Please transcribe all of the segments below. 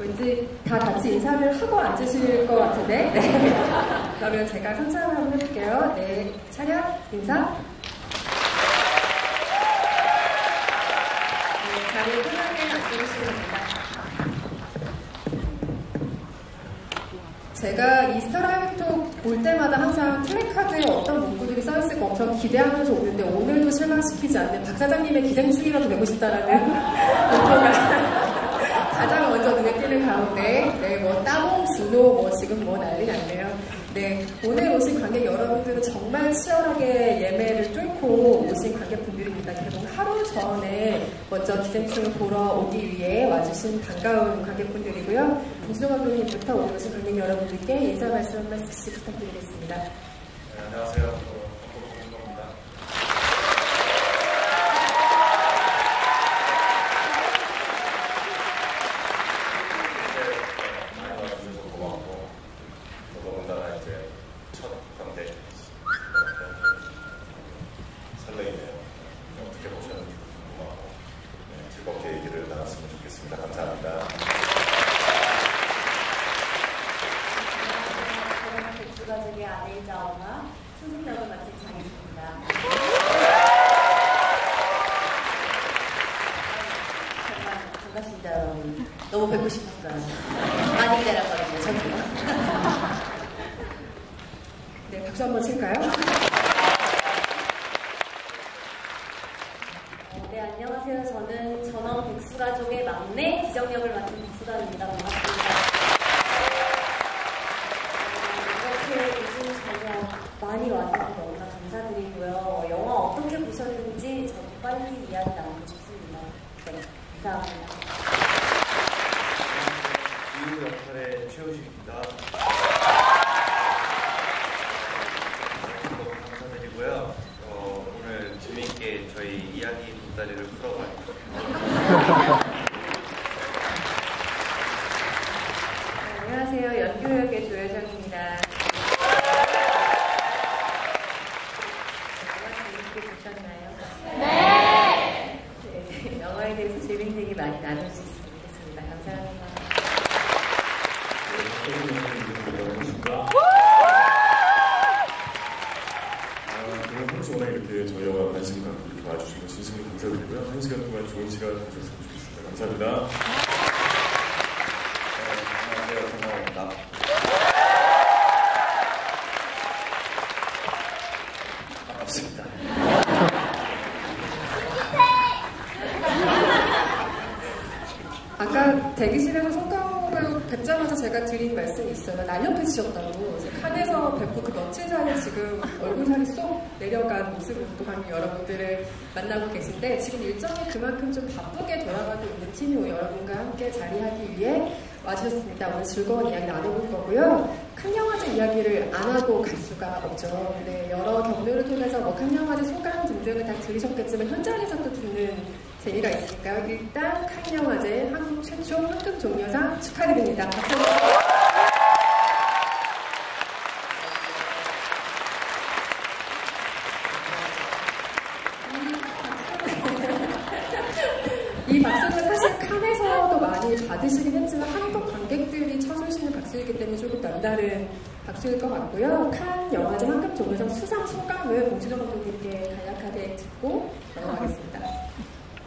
왠지 다 같이 인사를 하고 앉으실 것 같은데. 네. 그러면 제가 선창을 한번 해볼게요. 네, 차렷, 인사. 네, 자리에 편하게 앉으시면 됩니다. 제가 이 스타라이브톡 볼 때마다 항상 플래카드에 어떤 문구들이 써있을까 엄청 기대하면서 오는데 오늘도 실망시키지 않는 박 사장님의 기생충이라도 되고 싶다라는 목표가 가장 먼저 눈에 띄는 가운데, 네, 뭐 따봉, 진호, 뭐 지금 뭐 난리 났네요. 네, 오늘 오신 관객 여러분들은 정말 치열하게 예매를 뚫고 오신 관객분들입니다. 개봉 하루 전에 먼저 기생충을 보러 오기 위해 와주신 반가운 관객분들이고요. 봉준호 감독님부터 오늘 오신 관객 여러분들께 인사 말씀 한 말씀씩 부탁드리겠습니다. 네, 안녕하세요. 설레이네요. 어떻게 보셨는지 궁금하고 즐겁게 얘기를 나눴으면 좋겠습니다. 감사합니다. 저는 백수가족의 아들이자 엄마 순승 역을 맡은 장혜입니다. 정말 반갑습니다, 여러분. 너무 뵙고 싶었어요. 많이 기다렸거든요, 저도요. 네, 박수 한번 칠까요? 네, 안녕하세요. 저는 전원 백수가족의 막내 기정역을 맡은 백수단입니다. 반갑습니다. 이렇게 요즘 저녁 많이 와주셔서 너무나 감사드리고요. 영화 어떻게 보셨는지 저도 빨리 이야기 나누고 싶습니다. 네, 감사합니다. 이유 역할의 최우식입니다. 너무 감사드리고요. 오늘 재미있게 저희 이야기 뒷다리를 풀어봐요. 안녕하세요. 연교역의 조여정입니다. 영화 재밌게 보셨나요? 네! 네, 영화에 대해서 재밌는 얘기 많이 나눌 수 있으면 좋겠습니다. 감사합니다. 오늘 이렇게 저희 영화 관심 갖고 이렇게 와주신 거 진심으로 감사드리고요. 1시간 동안 좋은 시간 가졌으면 좋겠습니다. 감사합니다. 안녕하세요. 정상입니다. 반갑습니다. 아까 대기실에서 송강호를 뵙자마자 제가 드린 말씀이 있어요. 날렵해지셨다고. 칸에서 뵙고 그 며칠 사이에 지금 얼굴살이 쏙 내려간 모습으로 또 여러분들을 만나고 계신데 지금 일정이 그만큼 좀 바쁘게 돌아가고 있는 팀이 여러분과 함께 자리하기 위해 와주셨습니다. 오늘 즐거운 이야기 나눠볼 거고요. 칸 영화제 이야기를 안 하고 갈 수가 없죠. 네, 여러 경로를 통해서 뭐 칸 영화제 소감 등등을 다 들으셨겠지만 현장에서 또 듣는 재미가 있으니까요. 일단 칸 영화제 한국 최초 황금 종려상 축하드립니다. 박수. 이 박수는 사실 칸에서도 많이 받으시긴 했지만 한국 관객들이 쳐주시는 박수이기 때문에 조금 남다른 박수일 것 같고요. 칸 영화제 황금 종려상 수상 소감을 봉준호 감독님께 간략하게 듣고 넘어가겠습니다.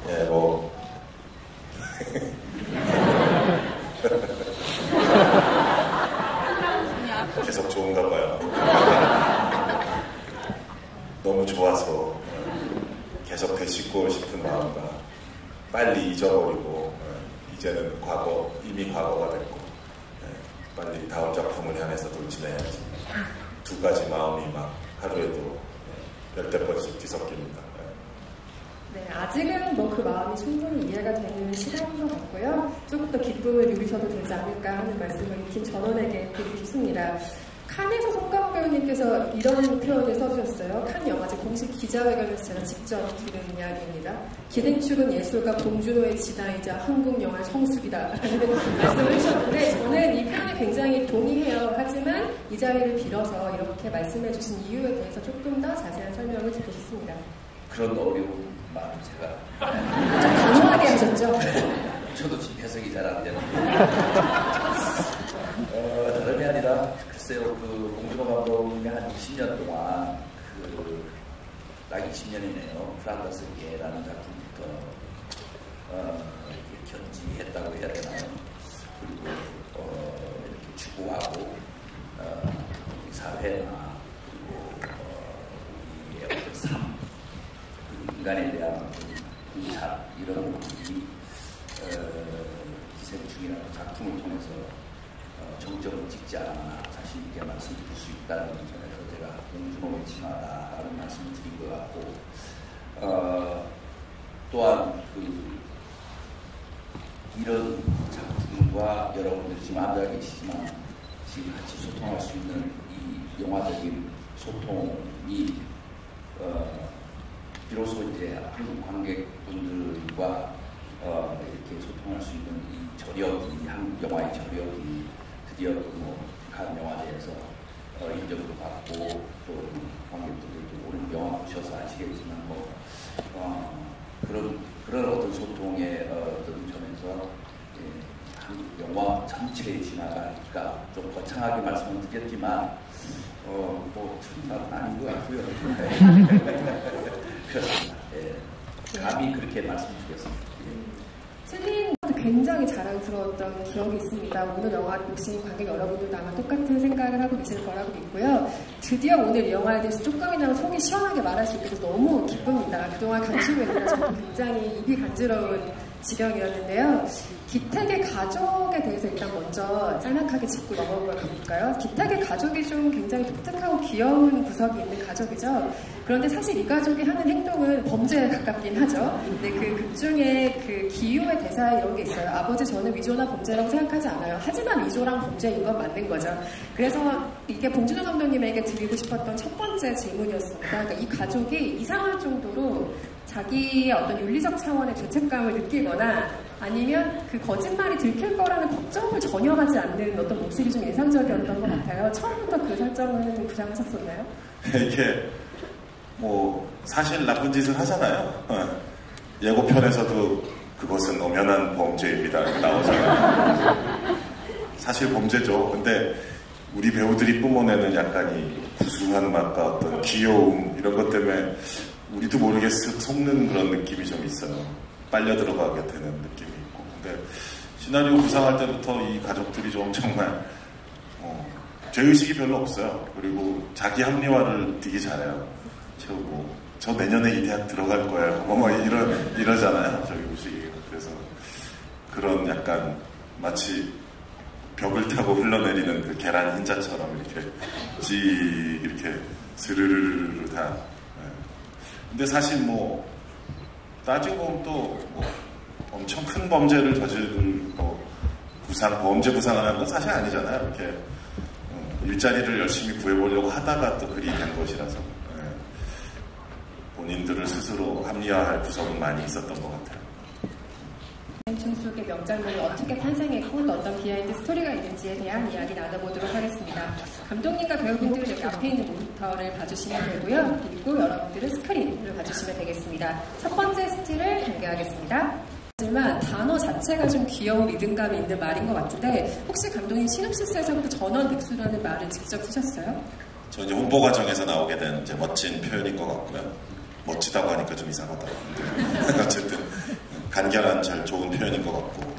예, 뭐 계속 좋은가 봐요. 너무 좋아서 계속 되씹고 싶은 마음과 빨리 잊어버리고 이제는 이미 과거가 됐고 빨리 다음 작품을 향해서 돌진해야지. 두 가지 마음이 막 하루에도 열댓 번씩 뒤섞입니다. 네, 아직은 뭐 그 마음이 충분히 이해가 되는 시간인 것 같고요. 조금 더 기쁨을 누리셔도 되지 않을까 하는 말씀을 이 팀 전원에게 드리고 싶습니다. 칸에서 송강호 배우님께서 이런 표현을 써주셨어요. 칸 영화제 공식 기자회견에서 제가 직접 들은 이야기입니다. 기생충은 예술가 봉준호의 지다이자 한국 영화의 성숙이다 라는 말씀을 해주셨는데 저는 이 표현에 굉장히 동의해요. 하지만 이 자리를 빌어서 이렇게 말씀해 주신 이유에 대해서 조금 더 자세한 설명을 듣고 싶습니다. 그런 어려운 마음 제가 좀 단호하게 하셨죠? 저도 지금 해석이 잘 안 되는데 다름이 아니라 글쎄요, 그 봉준호 감독님이 한 20년 동안 딱 20년이네요. 플란다스계라는 작품부터 견지했다고 해야 되나요? 그리고 이렇게 추구하고 우리 사회나 그리고 우리의 어떤 삶, 인간에 대한 인사 이런 부분이 기생충이라는 작품을 통해서 정점을 찍지 않았나 자신 있게 말씀드릴 수 있다는 점에서 제가 봉준호의 진화다라는 말씀을 드린 것 같고 또한 이런 작품과 여러분들이 지금 앉아 계시지만 지금 같이 소통할 수 있는 이 영화적인 소통이 비로소 이제 한국 관객분들과 이렇게 소통할 수 있는 이 저력이, 한국 영화의 저력이 드디어 북한 영화제에서 인정도 받고 또 관객분들도 오늘 영화 보셔서 아시겠지만 그런 어떤 소통의 어떤 점에서 한국 영화 전체의 진화가 좀 거창하게 말씀을 드렸지만 틀린 아닌 것 같고요. 그렇습니다. 감히 그렇게 말씀드렸습니다. 틀린 굉장히 자랑스러웠던 기억이 있습니다. 오늘 영화 보신 관객 여러분들도 아마 똑같은 생각을 하고 계실 거라고 믿고요. 드디어 오늘 이 영화에 대해서 조금이나마 속이 시원하게 말할 수 있게 돼서 너무 기쁩니다. 그동안 감추고 있느라 저도 굉장히 입이 간지러운 지경이었는데요. 기택의 가족에 대해서 일단 먼저 짤막하게 짚고 넘어가 볼까요? 기택의 가족이 좀 굉장히 독특하고 귀여운 구석이 있는 가족이죠. 그런데 사실 이 가족이 하는 행동은 범죄에 가깝긴 하죠. 근데 그 극 중에 그 기유의 대사에 이런 게 있어요. 아버지, 저는 위조나 범죄라고 생각하지 않아요. 하지만 위조랑 범죄인 건 맞는 거죠. 그래서 이게 봉준호 감독님에게 드리고 싶었던 첫 번째 질문이었습니다. 그러니까 이 가족이 이상할 정도로 자기의 어떤 윤리적 차원의 죄책감을 느끼거나 아니면 그 거짓말이 들킬 거라는 걱정을 전혀 하지 않는 어떤 모습이 좀 인상적이었던 것 같아요. 처음부터 그 설정을 구상하셨었나요? 이게 사실 나쁜 짓을 하잖아요. 예고편에서도 그것은 엄연한 범죄입니다 나오잖아요. 사실 범죄죠. 근데 우리 배우들이 뿜어내는 약간 이 구수한 맛과 어떤 귀여움 이런 것 때문에 우리도 모르게 쓱 속는 그런 느낌이 좀 있어요. 빨려 들어가게 되는 느낌이 있고. 근데 시나리오 구상할 때부터 이 가족들이 좀 정말 죄의식이 별로 없어요. 그리고 자기 합리화를 되게 잘해요. 저 내년에 이 대학 들어갈 거예요. 이러잖아요. 저기 우식이. 그래서 그런 약간 마치 벽을 타고 흘러내리는 그 계란 흰자처럼 이렇게 스르르르 다. 근데 사실 따지고 보면 또 엄청 큰 범죄를 저지르고 범죄 구상을 하는 건 사실 아니잖아요. 이렇게 일자리를 열심히 구해보려고 하다가 또 그리 된 것이라서 본인들을 스스로 합리화할 구석은 많이 있었던 것 같아요. 기생충 속의 명장면이 어떻게 탄생했고 또 어떤 비하인드 스토리가 있는지에 대한 이야기 나눠보도록 하겠습니다. 감독님과 배우분들은 여기 앞에 있는 모니터를 봐주시면 되고요. 그리고 여러분들은 스크린을 봐주시면 되겠습니다. 첫 번째 스틸을 공개하겠습니다. 하지만 단어 자체가 좀 귀여운 리듬감이 있는 말인 것 같은데 혹시 감독님 시놉시스에서부터 전원백수라는 말을 직접 쓰셨어요? 저 이제 홍보 과정에서 나오게 된 이제 멋진 표현인 것 같고요. 멋지다고 하니까 좀 이상하다. 어쨌든 간결한 잘 좋은 표현인 것 같고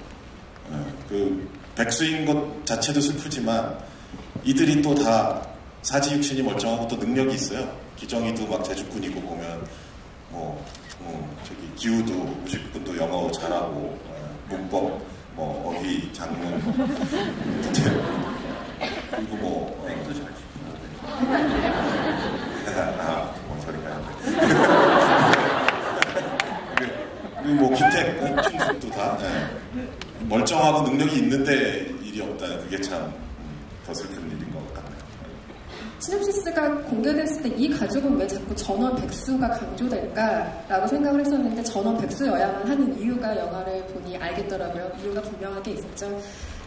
그 백수인 것 자체도 슬프지만 이들이 또 다 사지육신이 멀쩡하고 또 능력이 있어요. 기정이도 막 제주꾼이고 보면 저기 기우도 우식군도 영어 잘하고 문법 어휘 장문 그리고 도 잘 뭔 소리가 그리고 기택 충숙도 다 멀쩡하고 능력이 있는데 일이 없다는 그게 참 더 슬픈 일인 것 같네요. 시놉시스가 공개됐을 때 이 가족은 왜 자꾸 전원 백수가 강조될까라고 생각을 했었는데 전원 백수여야만 하는 이유가 영화를 보니 알겠더라고요. 이유가 분명하게 있었죠.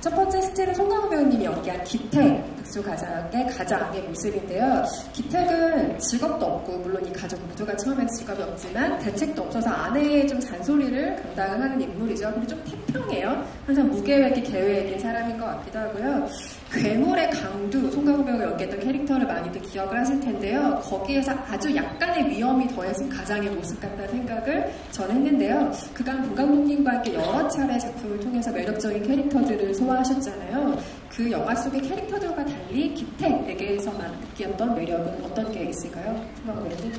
첫 번째 스틸은 송강호 배우님이 연기한 기택, 백수가장의 모습인데요. 기택은 직업도 없고, 물론 이 가족 모두가 처음엔 직업이 없지만 대책도 없어서 아내의 좀 잔소리를 감당을 하는 인물이죠. 그리고 좀 태평해요. 항상 무계획이 계획인 사람인 것 같기도 하고요. 괴물의 강두, 송강호 배우가 연기했던 캐릭터를 많이들 기억을 하실 텐데요. 거기에서 아주 약간의 위험이 더해진 가장의 모습 같다는 생각을 저는 했는데요. 그간 문 감독님과 함께 여러 차례 작품을 통해서 매력적인 캐릭터들을 소화하셨잖아요. 그 영화 속의 캐릭터들과 달리 기택에게서만 느꼈던 매력은 어떤 게 있을까요? 송강호 배우님?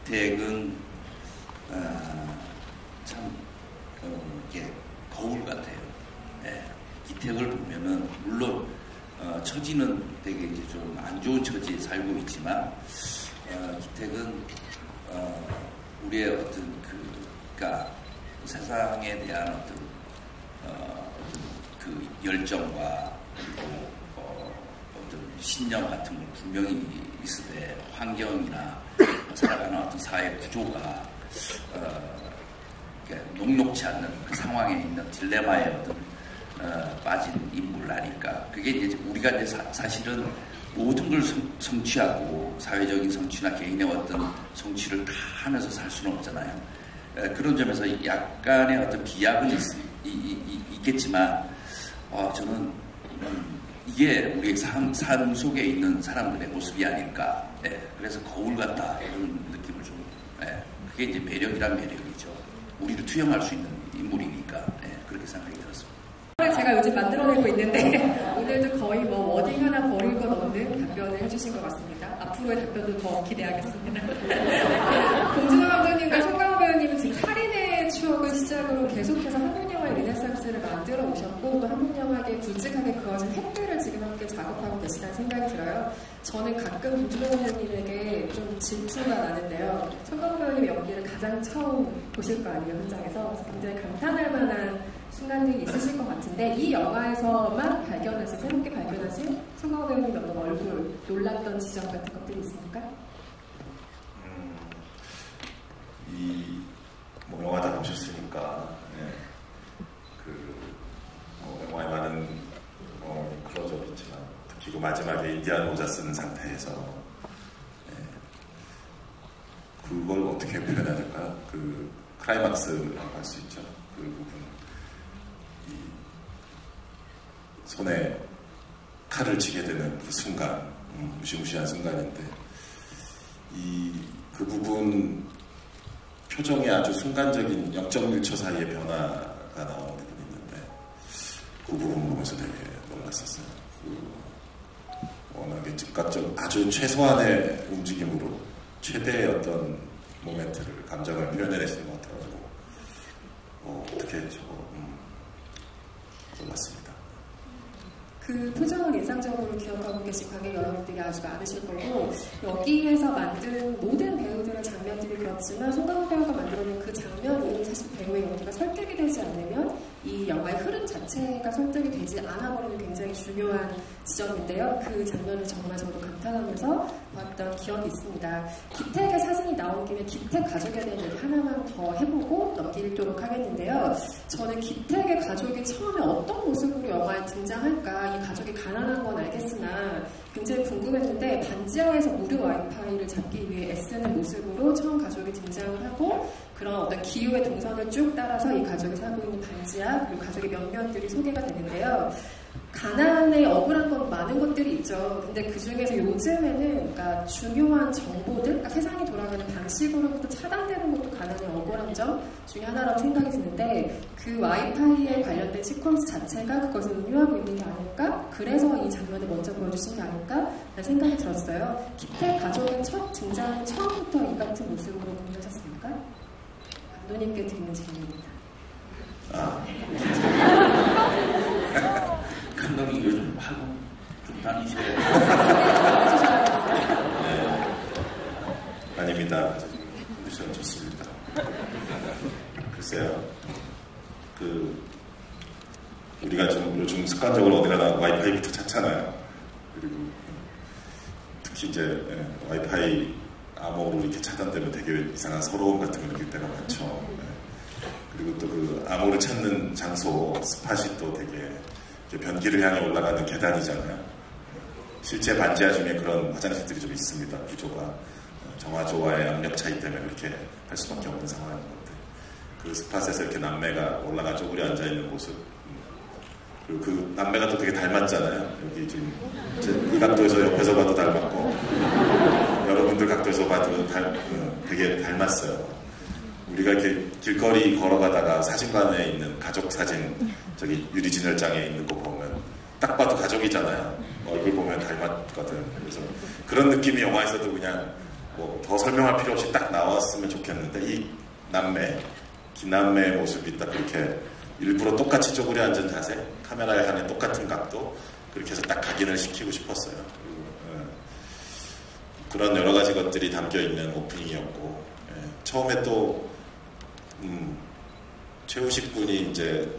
기택은 참 이게 거울 같아요. 네. 기택을 보면은 물론 처지는 되게 이제 좀 안 좋은 처지에 살고 있지만 기택은 우리의 어떤 그러니까 세상에 대한 어떤 그 열정과 그리고 어떤 신념 같은 걸 분명히 있으되 환경이나 살아가는 어떤 사회 구조가 녹록치 않는 그 상황에 있는 딜레마의 어떤 빠진 인물 아닐까. 그게 이제 우리가 이제 사실은 모든 걸 성취하고 사회적인 성취나 개인의 어떤 성취를 다 하면서 살 수는 없잖아요. 그런 점에서 약간의 어떤 비약은 있겠지만 저는 이게 우리의 삶 속에 있는 사람들의 모습이 아닐까. 그래서 거울 같다 이런 느낌을 좀 그게 이제 매력이란 매력이죠. 우리를 투영할 수 있는 인물이니까 그렇게 생각이 들었습니다. 제가 요즘 만들어내고 있는데 오늘도 거의 뭐 워딩 하나 버릴 것 없는 답변을 해주신 것 같습니다. 앞으로의 답변도 더 기대하겠습니다. 봉준호 감독님과 송강호 배우님은 지금 살인의 추억을 시작으로 계속해서 한국 영화의 르네상스를 만들어 오셨고 또 한국 영화계에 굵직하게 그어진 햇들을 지금 함께 작업하고 계시다는 생각이 들어요. 저는 가끔 봉준호 감독님에게 좀 질투가 나는데요. 송강호 배우님의 연기를 가장 처음 보실 거 아니에요, 현장에서. 굉장히 감탄할 만한 순간들이 있으실 것 같은데 이 영화에서만 새롭게 발견하신 송강호 배우님 어떤 얼굴 놀랐던 지점 같은 것들이 있습니까? 뭐 영화 다 보셨으니까 영화에 많은 클로즈업이 있지만 특히 그 마지막에 인디안 모자 쓰는 상태에서 그걸 어떻게 표현해야 될까요? 그 클라이막스라고 할 수 있죠. 그 부분 손에 칼을 쥐게 되는 그 순간, 무시무시한 순간인데 그 부분 표정이 아주 순간적인 0.1초 사이의 변화가 나오는 부분이 있는데 그 부분 보면서 되게 놀랐었어요. 워낙에 즉각적 아주 최소한의 움직임으로 최대의 어떤 모멘트를 감정을 표현해내시는 것 같아가지고 어떻게 저거 놀랐습니다. 그 표정을 인상적으로 기억하고 계신 관객 여러분들이 아주 많으실 거고 여기에서 만든 모든 배우들의 장면들이 그렇지만 송강호 배우가 만들어낸 그 장면이 사실 배우의 연기가 설득이 되지 않으면 이 영화의 흐름 자체가 설득이 되지 않아버리는 굉장히 중요한 지점인데요. 그 장면을 정말 저도 감탄하면서 봤던 기억이 있습니다. 기택의 사진이 나온 김에 기택 가족에 대한 얘기 하나만 더 해보고 넘기도록 하겠는데요. 저는 기택의 가족이 처음에 어떤 모습으로 영화에 등장할까, 이 가족이 가난한 건 알겠으나 굉장히 궁금했는데 반지하에서 무료 와이파이를 잡기 위해 애쓰는 모습으로 처음 가족이 등장을 하고 그런 어떤 기후의 동선을 쭉 따라서 이 가족이 살고 있는 반지하 그리고 가족의 면면들이 소개가 되는데요. 가난에 억울한 건 많은 것들이 있죠. 근데 그 중에서 요즘에는 그러니까 중요한 정보들, 그러니까 세상이 돌아가는 방식으로부터 차단되는 것도 가난의 억울한 점 중에 하나라고 생각이 드는데 그 와이파이에 관련된 시퀀스 자체가 그것을 의미하고 있는 게 아닐까? 그래서 이 장면을 먼저 보여주신 게 아닐까? 라는 생각이 들었어요. 기택 가족의 첫 등장은 처음부터 이 같은 모습으로 공유하셨습니까? 감독님께 드리는 질문입니다. 감독님 요즘 학원 좀 다니셔야 아닙니다. 컨디션 좋습니다. 글쎄요. 우리가 좀 요즘 습관적으로 어디 가나 와이파이부터 찾잖아요. 그리고 특히 이제 와이파이 암호로 이렇게 차단되면 되게 이상한 서러움 같은 걸 느낄 때가 많죠. 그리고 또 그 암호를 찾는 장소 스팟이 또 되게 변기를 향해 올라가는 계단이잖아요. 실제 반지하 중에 그런 화장실들이 좀 있습니다. 구조가 정화조화의 압력 차이 때문에 그렇게 할 수밖에 없는 상황인 건데, 그 스팟에서 이렇게 남매가 올라가 쪼그려 앉아 있는 모습, 그리고 그 남매가 또 되게 닮았잖아요. 여기 지금 이 각도에서 옆에서 봐도 닮았고 여러분들 각도에서 봐도 되게 닮았어요. 우리가 이렇게 길거리 걸어가다가 사진관에 있는 가족 사진, 저기 유리진열장에 있는 거 보면 딱 봐도 가족이잖아요. 얼굴 보면 닮았거든. 그래서 그런 느낌이 영화에서도 그냥 뭐 더 설명할 필요 없이 딱 나왔으면 좋겠는데, 이 남매, 기남매의 모습이 딱 이렇게 일부러 똑같이 쪼그려 앉은 자세, 카메라에 하는 똑같은 각도, 그렇게 해서 딱 각인을 시키고 싶었어요. 그런 여러 가지 것들이 담겨 있는 오프닝이었고, 처음에 또 최우식 군이 이제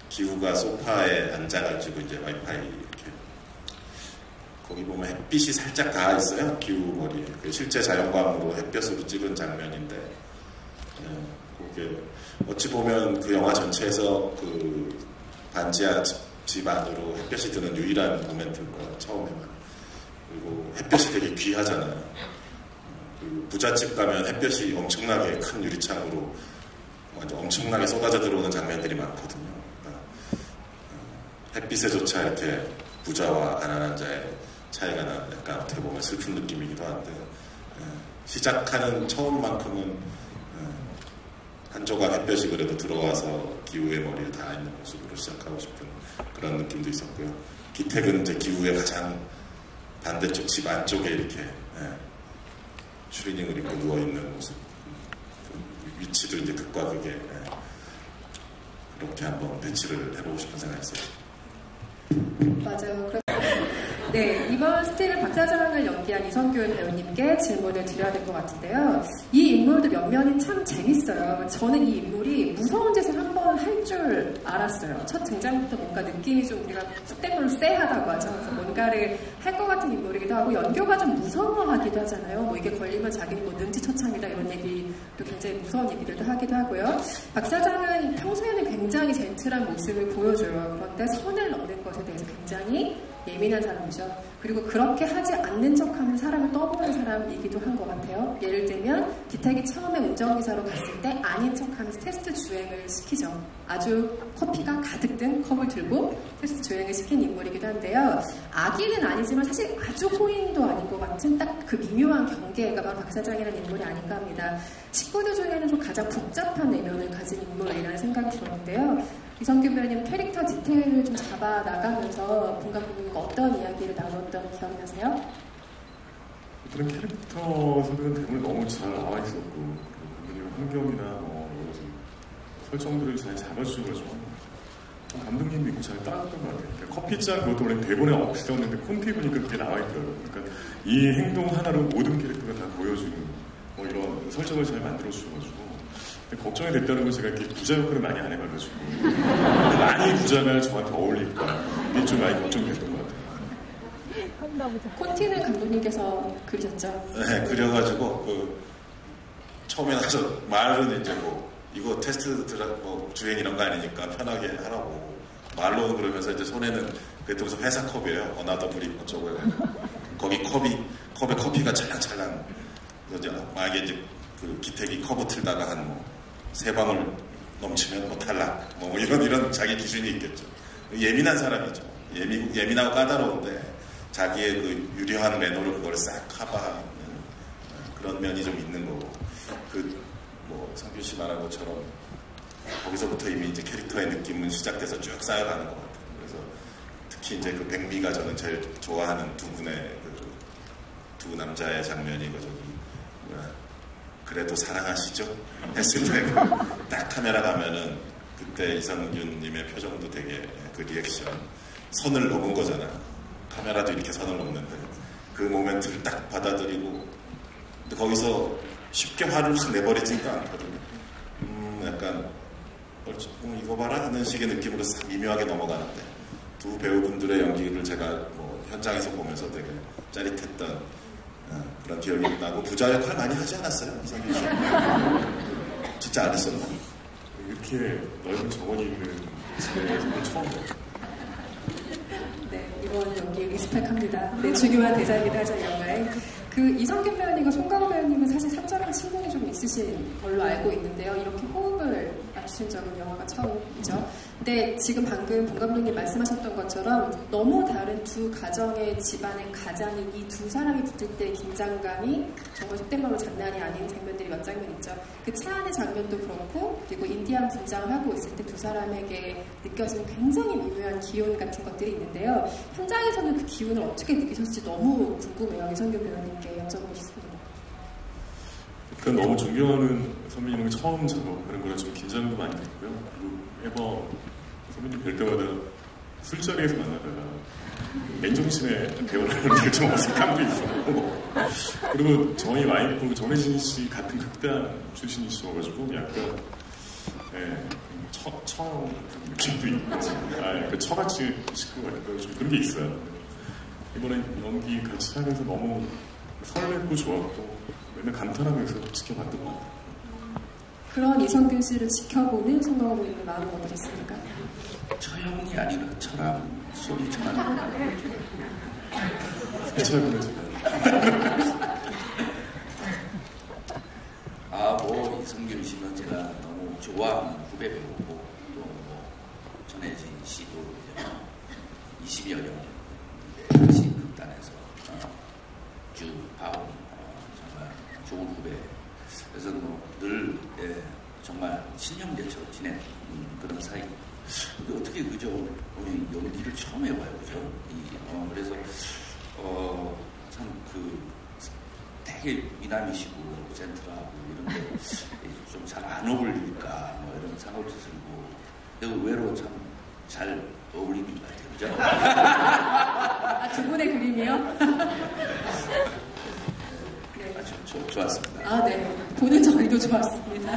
기후가 소파에 앉아가지고 이제 와이파이 이렇게, 거기 보면 햇빛이 살짝 닿아 있어요. 기후 머리에. 실제 자연광으로 햇볕으로 찍은 장면인데, 그게 어찌 보면 그 영화 전체에서 그 반지하 집 안으로 햇볕이 드는 유일한 모멘트인 거예요. 처음에만. 그리고 햇볕이 되게 귀하잖아요. 그리고 부잣집 가면 햇볕이 엄청나게 큰 유리창으로 완전 엄청나게 쏟아져 들어오는 장면들이 많거든요. 햇빛에조차 이렇게 부자와 가난한 자의 차이가 나는, 약간 어떻게 보면 슬픈 느낌이기도 한데, 시작하는 처음만큼은 한 조각 햇볕이 그래도 들어와서 기후의 머리에 닿아 있는 모습으로 시작하고 싶은 그런 느낌도 있었고요. 기택은 이제 기후의 가장 반대쪽 집 안쪽에 이렇게 추리닝을 입고 누워있는 모습, 위치도 이제 극과 극에 그렇게 한번 배치를 해보고 싶은 생각이 있어요. 맞아요. 네, 이번 스티븐 박사장을 연기한 이성균 배우님께 질문을 드려야 될 것 같은데요. 이 인물도 면면이 참 재밌어요. 저는 이 인물이 무서운 짓을 한번 할 줄 알았어요. 첫 등장부터 뭔가 느낌이 좀, 우리가 속된 걸로 쎄하다고 하죠. 그래서 뭔가를 할 것 같은 인물이기도 하고, 연교가 좀 무서워하기도 하잖아요. 뭐 이게 걸리면 자기는 뭐 능지처참이다 이런 얘기도 굉장히 무서운 얘기들도 하기도 하고요. 박사장은 평소에는 굉장히 젠틀한 모습을 보여줘요. 그런데 선을 넘는 것에 대해서 굉장히 예민한 사람이죠. 그리고 그렇게 하지 않는 척하면 사람을 떠보는 사람이기도 한 것 같아요. 예를 들면 기택이 처음에 운전기사로 갔을 때 아닌 척하면서 테스트 주행을 시키죠. 아주 커피가 가득 든 컵을 들고 테스트 주행을 시킨 인물이기도 한데요. 악인은 아니지만 사실 아주 호인도 아닌 것 같은 딱 그 미묘한 경계가 바로 박사장이라는 인물이 아닌가 합니다. 식구들 중에는 좀 가장 복잡한 내면을 가진 인물이라는 생각이 들었는데요. 이성균 배우님 캐릭터 디테일을 좀 잡아 나가면서 본 감독님과 어떤 이야기를 나눴던 기억이 나세요? 그런 캐릭터 선택은 대부분 너무 잘 나와 있었고, 감독님의 환경이나 뭐 여러 가지 설정들을 잘 잡아주셔가지고 감독님 믿고 잘 따랐던 것 같아요. 그러니까 커피잔 그것도 원래 대본에 없었는데 콘티 보니까 그게 나와 있더라고요. 그러니까 이 행동 하나로 모든 캐릭터가 다 보여주는 뭐 이런 설정을 잘 만들어 주셔가지고. 걱정이 됐다는 건 제가 이렇게 부자 역할을 많이 안 해봐가지고 많이 부자가 저한테 어울릴까, 이게 좀 많이 걱정됐던 것 같아요. 콘티는 감독님께서 그리셨죠? 네, 그려가지고 처음에 나서 말은 이제 뭐 이거 테스트 뭐 주행 이런 거 아니니까 편하게 하라고 말로는 그러면서, 이제 손에는 그때 무슨 회사 컵이에요. 어나더블이 어쩌고 해가지고 거기 컵에 커피가 찰랑찰랑, 이제 만약에 이제 그 기택이 컵을 틀다가 한 뭐 3방울 넘치면 뭐 탈락, 뭐 이런 자기 기준이 있겠죠. 예민한 사람이죠. 예민하고 까다로운데 자기의 그 유려한 매너로 그걸 싹 커버하는 그런 면이 좀 있는 거고, 뭐 성균 씨 말한 것처럼 거기서부터 이미 이제 캐릭터의 느낌은 시작돼서 쭉 쌓여가는 것 같아요. 그래서 특히 이제 그 백미가 저는 제일 좋아하는 두 분의 두 남자의 장면이거든요. 그래도 사랑하시죠? 했을 때 딱 카메라 가면은 그때 이성균님의 표정도 되게, 그 리액션, 선을 넘은 거잖아요. 카메라도 이렇게 선을 넘는데 그 모멘트를 딱 받아들이고, 근데 거기서 쉽게 화를 확 내버리지가 않거든요. 약간 이거 봐라 하는 식의 느낌으로 싹 미묘하게 넘어가는데, 두 배우분들의 연기를 제가 뭐 현장에서 보면서 되게 짜릿했던 그런 기억이 나고, 부자 역할 많이 하지 않았어요? 이성균 씨? 진짜 안 했었나? 이렇게 넓은 정원이 있는 집에서 처음이에요. 네, 이번 연기 리스펙합니다. 네, 중요한 대사이기도 하죠, 영화에. 그 이성균 배우님과 송강호 배우님은 사실 사적인 친분이 좀 있으신 걸로 알고 있는데요. 이렇게 호흡을 맞추신 적은 영화가 처음이죠. 근데 지금 방금 본 감독님 말씀하셨던 것처럼 너무 다른 두 가정의 집안의 가장인 이 두 사람이 붙을 때 긴장감이 정말 속된 말로 장난이 아닌 장면들이 몇 장면 있죠. 그 차 안의 장면도 그렇고, 그리고 인디안 분장을 하고 있을 때 두 사람에게 느껴지는 굉장히 미묘한 기운 같은 것들이 있는데요. 현장에서는 그 기운을 어떻게 느끼셨을지 너무 궁금해요. 이성균 배우님께 여쭤보고 싶습니다. 일단 너무 존경하는 선배님과 처음 작업하는 거라 좀 긴장도 많이 됐고요. 그리고 매번 선배님 뵐 때마다 술자리에서 만나다가 맨정신에 대화를 하는 게 좀 어색함도 있었고, 그리고 저희 와이프 정혜진 씨 같은 극단 출신이셔가지고 약간 처음 같은 느낌도 있고, 그 처같이 식구 같은 좀 그런 게 있어요. 이번에 연기 같이 하면서 너무 설렜고 좋았고 맨날 감탄하면서 지켜봤던 것 같아요. 그런 이성균 씨를 지켜보는 송강호 배우님의 마음은 어떠셨습니까? 처형이 아니라 처럼 소리처럼 괜찮아요, 제가. 뭐 이성균 씨는 제가 너무 좋아하는 후배 배우고, 또 전혜진 씨도 20여 년 같이 극단에서 쭉 봐온 정말 좋은 후배. 그래서 늘 정말 친형제처럼 지낸 그런 사이. 근데 어떻게 그저 우리 연기를 처음 해봐요, 그죠? 그래서 참 되게 미남이시고 젠틀하고 이런데 좀 잘 안 어울릴까 뭐 이런 생각도 들고, 근데 의외로 참 잘 어울리는 것 같아요, 그죠? 두 분의 그림이요? 네. 좋았습니다. 네. 보는 저희도 좋았습니다.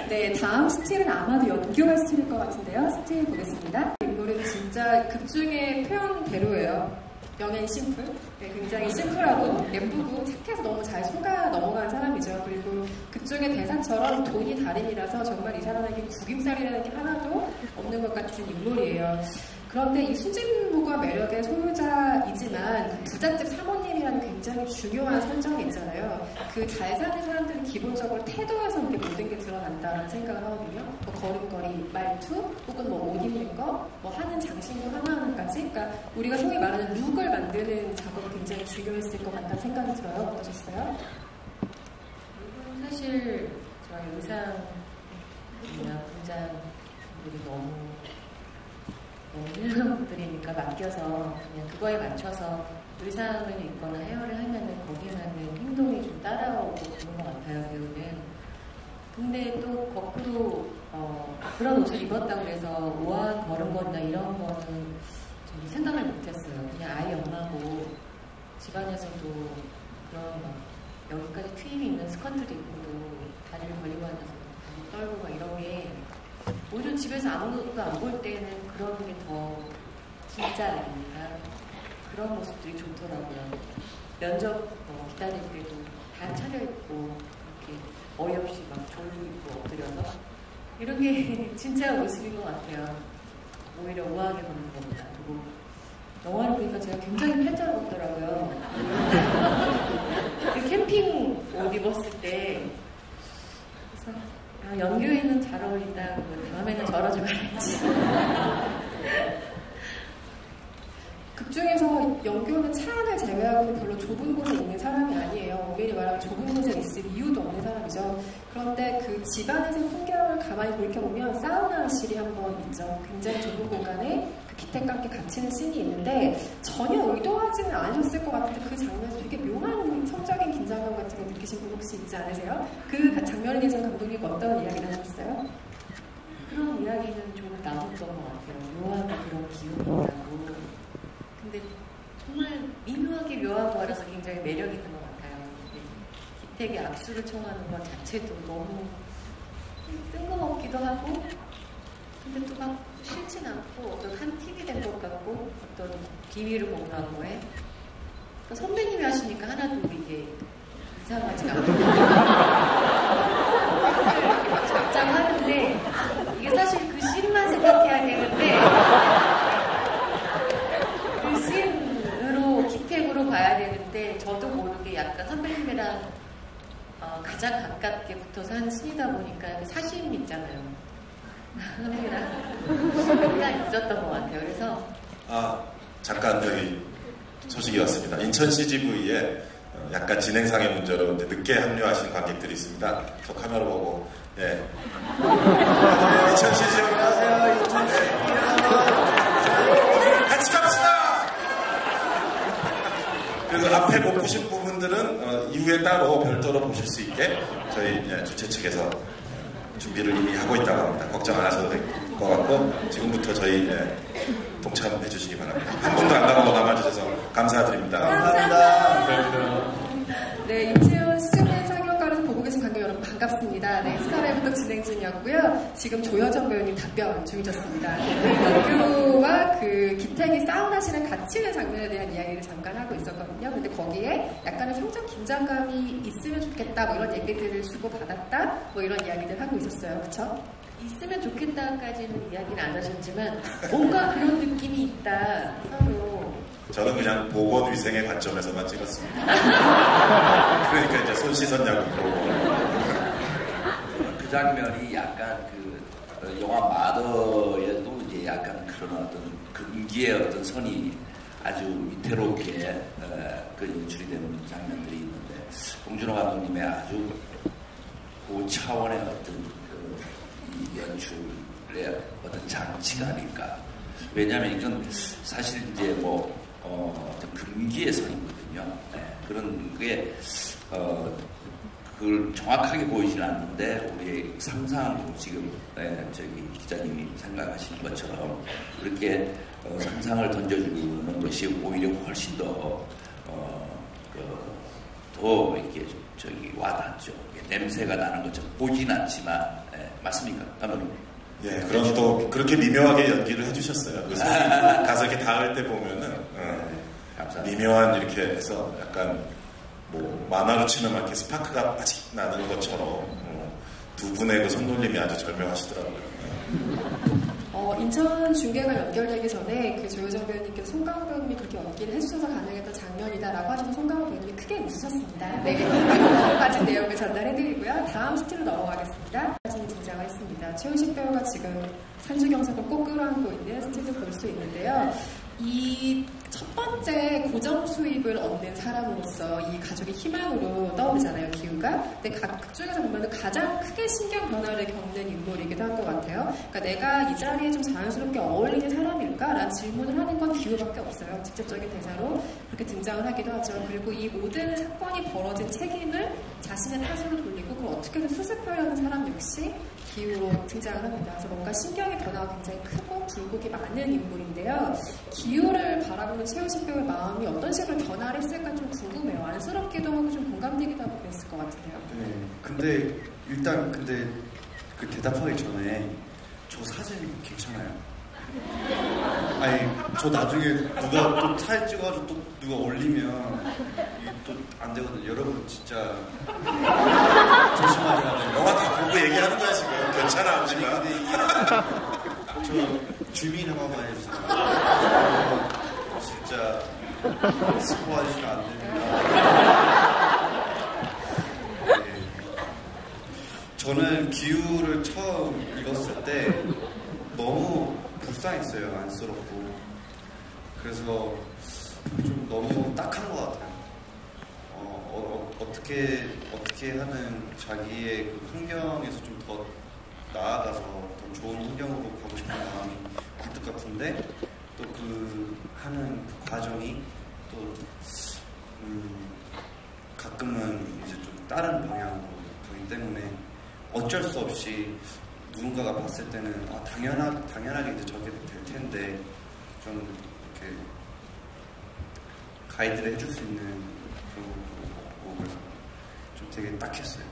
네, 다음 스틸은 아마도 연교가 스틸일 것 같은데요. 스틸 보겠습니다. 인물은 진짜 극중의 표현대로예요. 연예인 심플. 네, 굉장히 심플하고 예쁘고 착해서 너무 잘 속아 넘어가는 사람이죠. 그리고 극중의 대사처럼 돈이 달인이라서 정말 이 사람에게 구김살이라는 게 하나도 없는 것 같은 인물이에요. 그런데 이 수진무가 매력의 소유자이지만 그 부잣집 사모님이라는 굉장히 중요한 설정이 있잖아요. 그 잘 사는 사람들은 기본적으로 태도에서 이렇게 모든 게 드러난다는 생각을 하거든요. 뭐 걸음걸이, 말투, 혹은 뭐 옷 입는 거, 뭐 하는 장신구 하나하나까지. 그러니까 우리가 소위 말하는 룩을 만드는 작업이 굉장히 중요했을 것 같다는 생각이 들어요. 어떠셨어요? 룩은 사실 저희 의상이나 분장들이 너무 훌륭한 분들이니까 맡겨서 그냥 그거에 맞춰서 의상을 입거나 헤어를 하면은 거기에 맞는 행동이 좀 따라오고 그런 것 같아요, 배우는. 근데 또 거꾸로 그런 옷을 입었다고 해서 우아한 걸음걸이나 이런 거는 저는 생각을 못했어요. 그냥 아이 엄마고 집안에서도 그런 막 여기까지 트임이 있는 스커트를 입고도 다리를 걸리고 앉아서 다리 떨고 막 이런 게 오히려 집에서 아무것도 안 볼 때는 그런 게 더 진짜라니까 그런 모습들이 좋더라고요. 면접 기다릴 때도 다 차려입고 이렇게 어이없이 막 졸고 있고 엎드려서 이런 게 진짜 모습인 것 같아요. 오히려 우아하게 보는 것보다. 그리고 영화를 보니까 제가 굉장히 팔자를 걷더라고요. 그 캠핑 옷 입었을 때 그래서 연교에는 잘 어울린다. 다음에는 저러지 말지. 극중에서 연교는 차 안을 제외하고 별로 좁은 곳에 있는 사람이 아니에요. 엄밀히 말하면 좁은 곳에 있을 이유도 없는 사람이죠. 그런데 그 집안에서 풍경을 가만히 돌이켜보면 사우나실이 한 번 있죠. 굉장히 좁은 공간에 그 기택과 함께 갇히는 씬이 있는데 전혀 의도하지는 않으셨을 것 같은데 그 장면에서 되게 묘한 성적인 긴장감 같은 거 느끼신 분 혹시 있지 않으세요? 그 장면에 대해서 감독님 어떤 이야기를 하셨어요? 그런 이야기는 좀 나눴던 것 같아요. 묘한 그런 기운이 있다고. 근데 정말 미묘하게 묘한 거라서 굉장히 매력 있는 것 같아요. 기택의 악수를 청하는 것 자체도 너무 뜬금없기도 하고, 근데 또 막 싫진 않고 어떤 한 팁이 된 것 같고 어떤 비위를 공유한 거에 그러니까 선배님이 하시니까 하나도 이게 이상하지 않고 이렇게 막 작정하는데 하느님이랑 가장 가깝게 붙어서 한 신이다 보니까 사심 있잖아요. 하느님이랑 딱 있었던 것 같아요. 그래서 잠깐 여기 소식이 왔습니다. 인천 CGV에 약간 진행상의 문제로 이제 늦게 합류하신 관객들이 있습니다. 저 카메라 보고 인천 CGV 안녕하세요. 인천 CGV 같이 갑시다. 그리고 앞에 못 보신 부분들은 이후에 따로 별도로 보실 수 있게 저희 주최 측에서 준비를 이미 하고 있다고 합니다. 걱정 안 하셔도 될 것 같고 지금부터 저희 동참해 주시기 바랍니다. 한 분도 안 나가고 남아주셔서 감사드립니다. 감사합니다. 네, 이채원 시청자 상영관에서 보고 계신 관객 여러분 반갑습니다. 네, 스타라이브도 진행 중이었고요. 지금 조여정 배우님 답변 중이셨습니다. 연규와 그 기택이 싸움하시는 갇히는 장면에 대한 이야기를 잠깐 하고 있었거든요. 근데 거기에 약간의 성적 긴장감이 있으면 좋겠다, 뭐 이런 얘기들을 주고받았다, 뭐 이런 이야기들 하고 있었어요. 그쵸? 있으면 좋겠다까지는 이야기는 안 하셨지만 뭔가 그런 느낌이 있다, 서로. 저는 그냥 보건위생의 관점에서만 찍었습니다. 그러니까 이제 손 씻었냐고 그 장면이 약간 그 영화 마더에도 이제 약간 그런 어떤 금기의 어떤 선이 아주 위태롭게 그 연출이 되는 장면들이 있는데 봉준호 감독님의 아주 고차원의 어떤 이 연출의 어떤 장치가 아닐까. 왜냐하면 이건 사실 이제 뭐 어떤 금기의 선이거든요. 네, 그런 게 그걸 정확하게 보이지는 않는데 우리 상상 지금 저기 기자님이 생각하시는 것처럼 그렇게 상상을 던져주는 것이 오히려 훨씬 더 이렇게 저기 와닿죠. 냄새가 나는 것처럼 보진 않지만 맞습니까, 감독님? 예, 그런 또 그렇게 미묘하게 연기를 해주셨어요. 그 가서 이렇게 닿을 때 보면은 미묘한 이렇게 해서 약간 뭐 만화로 치면 막 이렇게 스파크가 빠직 나는 것처럼 두 분의 그 손놀림이 아주 절묘하시더라고요. 인천 중계가 연결되기 전에 그 조효정 배우님께서 송강호 배우님이 그렇게 연기를 해주셔서 가능했던 장면이다라고 하셔서 송강호 배우님이 크게 웃으셨습니다. 네, 빠진 내용을 전달해드리고요. 다음 스틸로 넘어가겠습니다. 사진이 등장을 했습니다. 최우식 배우가 지금 산수경석을 꼭 끌어안고 있는 스틸을 볼 수 있는데요. 이 첫 번째 고정 수입을 얻는 사람으로서 이 가족의 희망으로 떠오르잖아요, 기우가. 근데 각 쪽에서 보면 가장 크게 신경 변화를 겪는 인물이기도 한 것 같아요. 그러니까 내가 이 자리에 좀 자연스럽게 어울리는 사람일까? 라는 질문을 하는 건 기우밖에 없어요. 직접적인 대사로 그렇게 등장을 하기도 하죠. 그리고 이 모든 사건이 벌어진 책임을 자신의 탓으로 돌리고 그걸 어떻게든 수습하려는 사람 역시 기우로 등장을 합니다. 그래서 뭔가 신경의 변화가 굉장히 크고 굴곡이 많은 인물인데요. 기우를 바라보는 최우식 배우의 마음이 어떤 식으로 변화를 했을까 좀 궁금해요. 안쓰럽기도 하고 좀 공감되기도 하고 그랬을 것 같은데요. 네, 근데 일단 그 대답하기 전에 저 사진 괜찮아요. 아니 저 나중에 누가 또 사진 찍어가지고 또 누가 올리면 이게 또 안 되거든요. 여러분 진짜 조심하셔야 돼요. 영화 다 보고 얘기하는 거야 지금. 괜찮아, 아버지가. 저 주민 한번만 해주세요. 진짜 스포하시면 안 됩니다. 네. 저는 기우를 처음 읽었을 때 너무 불쌍했어요. 안쓰럽고. 그래서 좀 너무 딱한 것 같아요. 어떻게 하는 자기의 그 환경에서 좀 더 나아가서 더 좋은 환경으로 가고 싶은 마음이 굴뚝 같은데 또 그 하는 그 과정이 또 가끔은 이제 좀 다른 방향으로 가기 때문에 어쩔 수 없이 누군가가 봤을 때는 당연하게 이제 저게 될 텐데 좀 이렇게 가이드를 해줄 수 있는 그런 거 그래서 좀 되게 딱했어요.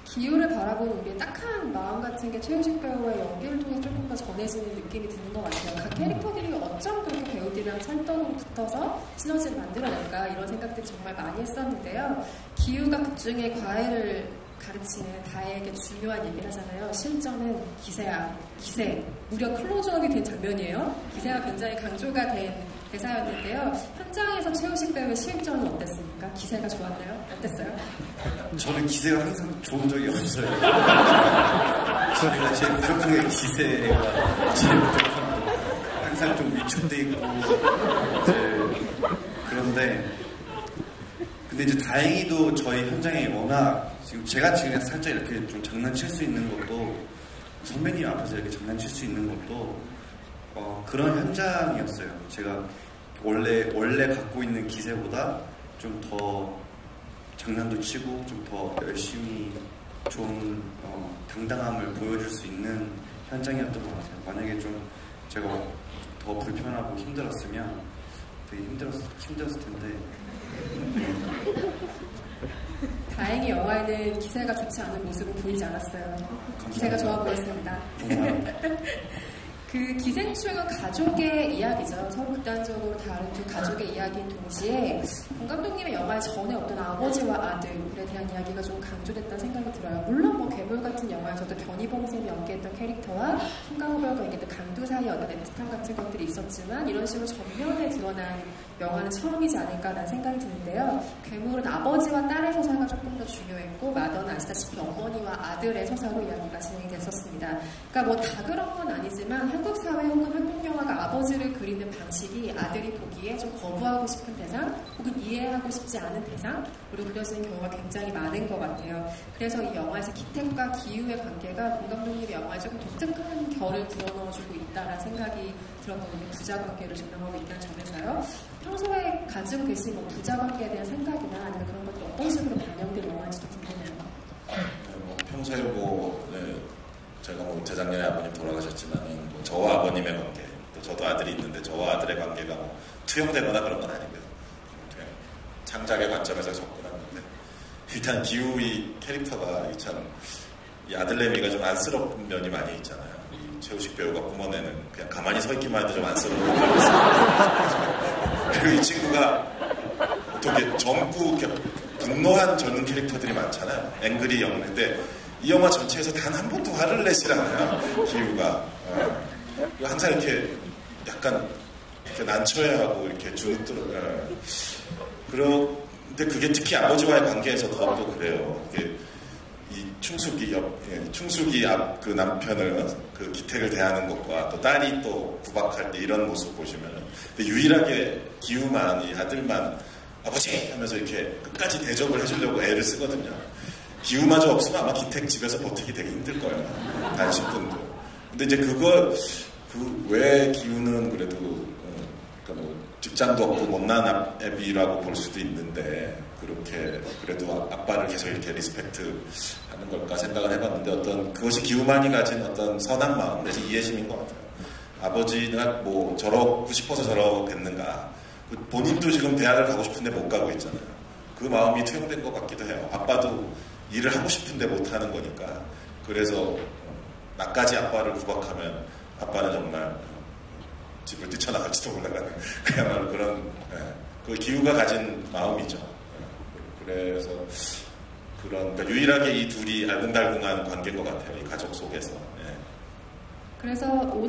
기우를 바라보는 우리의 딱한 마음 같은 게 최우식 배우의 연기를 통해 조금 더 전해지는 느낌이 드는 것 같아요. 각 캐릭터들이 어쩜 그렇게 배우들이랑 찰떡으로 붙어서 시너지를 만들어낼까 이런 생각들이 정말 많이 했었는데요. 기우가 극중에 과외를 가르치는 다혜에게 중요한 얘기를 하잖아요. 실전은 기세야, 기세. 무려 클로즈업이 된 장면이에요. 기세가 굉장히 강조가 된 대사였는데요. 현장에서 최우식 배우의 실전은 어땠습니까? 기세가 좋았나요? 어땠어요? 저는 기세가 항상 좋은 적이 없어요. 저는 제일 부족한 게 기세가 제일 부족한 거. 항상 좀 위축돼 있고 그런데 근데 이제 다행히도 저희 현장에 워낙 지금 제가 지금 살짝 이렇게 좀 장난칠 수 있는 것도 선배님 앞에서 이렇게 장난칠 수 있는 것도 그런 현장이었어요. 제가 원래 갖고 있는 기세보다 좀 더 장난도 치고 좀 더 열심히 좋은 당당함을 보여줄 수 있는 현장이었던 것 같아요. 만약에 좀 제가 더 불편하고 힘들었으면 되게 힘들었을 텐데. 다행히 영화에는 기세가 좋지 않은 모습은 보이지 않았어요. 감사합니다. 기세가 좋아 보였습니다. 그 기생충은 가족의 이야기죠. 서로 극단적으로 다른 두 가족의 이야기인 동시에 권 감독님의 영화 전에 어떤 아버지와 아들에 대한 이야기가 좀 강조됐다는 생각이 들어요. 물론 뭐 괴물 같은 영화에서도 변희봉 쌤이 연기했던 캐릭터와 송강호 배우가 연기했던 강두 사이의 어떤 애틋함 같은 것들이 있었지만 이런 식으로 전면에 드러난 영화는 처음이지 않을까라는 생각이 드는데요. 괴물은 아버지와 딸의 서사가 조금 더 중요했고 마더는 아시다시피 어머니와 아들의 서사로 이야기가 진행이 됐었습니다. 그러니까 뭐 다 그런 건 아니지만 한국 사회 혹은 한국 영화가 아버지를 그리는 방식이 아들이 보기에 좀 거부하고 싶은 대상 혹은 이해하고 싶지 않은 대상으로 그려지는 경우가 굉장히 많은 것 같아요. 그래서 이 영화에서 기택과 기우의 관계가 권 감독님의 영화에 조금 독특한 결을 불어넣어주고 있다라는 생각이 들었거든요. 부자 관계를 조명하고 있다는 점에서요. 평소에 가지고 계신 뭐 부자 관계에 대한 생각이나 아니면 그런 것들 어떤 식으로 반영된 영화인지도 궁금해요. 평소에 제가 재작년에 아버님 돌아가셨지만 저와 아버님의 관계, 또 저도 아들이 있는데 저와 아들의 관계가 투영되거나 그런 건 아니고요. 그냥 창작의 관점에서 접근하는데 일단 기우의 캐릭터가 이 아들내미가 좀 안쓰러운 면이 많이 있잖아요. 이 최우식 배우가 뿜어내는 그냥 가만히 서 있기만 해도 좀 안쓰러운 면이 있어요. 그리고 이 친구가 어떻게 젊고 분노한 젊은 캐릭터들이 많잖아요. 앵그리 영. 근데 이 영화 전체에서 단 한 번도 화를 내질 않아요. 기우가. 항상 이렇게 약간 이렇게 난처해하고 이렇게 주눅들어. 그런데 그게 특히 아버지와의 관계에서 더욱더 그래요. 이게 이 충숙이 그 남편을 그 기택을 대하는 것과 또 딸이 또 구박할 때 이런 모습 보시면 유일하게 기우만 이 아들만 아버지 하면서 이렇게 끝까지 대접을 해주려고 애를 쓰거든요. 기우마저 없으면 아마 기택 집에서 버티기 되게 힘들 거예요. 단 10분도. 근데 이제 왜 기우는 그래도 그러니까 뭐 직장도 없고 못난 애비라고 볼 수도 있는데 그렇게 그래도 아빠를 계속 이렇게 리스펙트 하는 걸까 생각을 해봤는데 그것이 기우만이 가진 어떤 선한 마음 내지 이해심인 것 같아요. 아버지가 뭐 저러고 싶어서 저러겠는가. 본인도 지금 대학을 가고 싶은데 못 가고 있잖아요. 그 마음이 투영된 것 같기도 해요. 아빠도 일을 하고 싶은데 못 하는 거니까. 그래서 나까지 아빠를 구박하면 아빠는 정말 집을 뛰쳐나갈지도 몰라가는 그야말로 그런 그 기우가 가진 마음이죠. 그래서 그러니까 유일하게 이 둘이 알콩달콩한 관계인 것 같아요. 이 가족 속에서. 그래서 오늘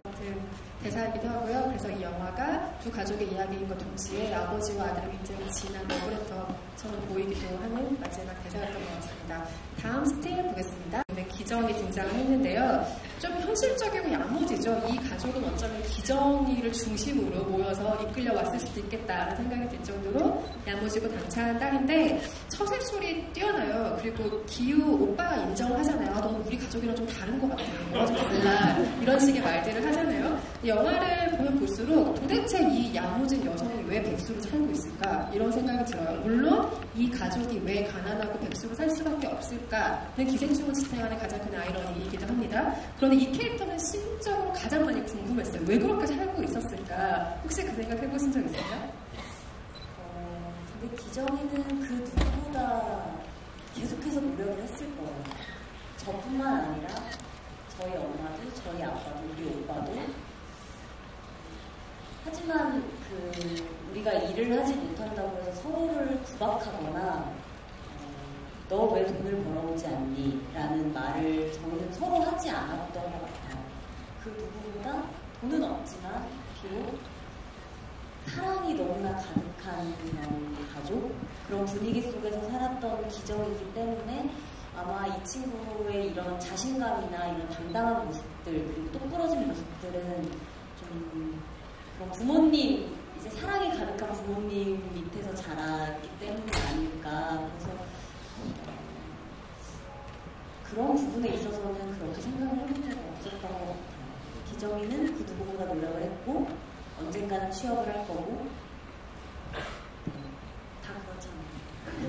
대사이기도 하고요. 그래서 이 영화가 두 가족의 이야기인 것 동시에 아버지와 아들의 굉장히 진한 러브레터처럼 보이기도 하는 마지막 대사였던 것 같습니다. 다음 스틸 보겠습니다. 기정이 등장을 했는데요. 좀 현실적이고 야무지죠. 이 가족은 어쩌면 기정이를 중심으로 모여서 이끌려 왔을 수도 있겠다라는 생각이 들 정도로 야무지고 당찬 딸인데 처세술이 뛰어나요. 그리고 기우 오빠가 인정을 하잖아요. 너는 우리 가족이랑 좀 다른 것 같아. 뭐가 좀 달라. 이런 식의 말들을 하잖아요. 영화를 보면 볼수록 도대체 이 야무진 여성이 왜 백수로 살고 있을까? 이런 생각이 들어요. 물론 이 가족이 왜 가난하고 백수로 살 수밖에 없을까는 기생충을 지탱하는 가장 큰 아이러니이기도 합니다. 그런데 이 캐릭터는 심적으로 가장 많이 궁금했어요. 왜 그렇게 살고 있었을까? 혹시 그 생각 해보신 적 있어요? 근데 기정이는 그 누구보다 계속해서 노력을 했을 거예요. 저뿐만 아니라 저희 엄마도, 저희 아빠도, 우리 오빠도. 하지만 우리가 일을 하지 못한다고 해서 서로를 구박하거나 너 왜 돈을 벌어오지 않니? 라는 말을 저희는 서로 하지 않았던 것 같아요. 그 누구보다 돈은 없지만 비록 사랑이 너무나 가득한 그런 가족, 그런 분위기 속에서 살았던 기정이기 때문에 아마 이 친구의 이런 자신감이나 이런 당당한 모습들, 그리고 똑부러진 모습들은 좀 그런 부모님, 이제 사랑이 가득한 부모님 밑에서 자랐기 때문이 아닐까. 그래서 그런 부분에 있어서는 그렇게 생각을 해본 적이 없었던 것 같아요. 기정이는 그 누구보다 노력을 했고 언젠가는 취업을 할 거고 다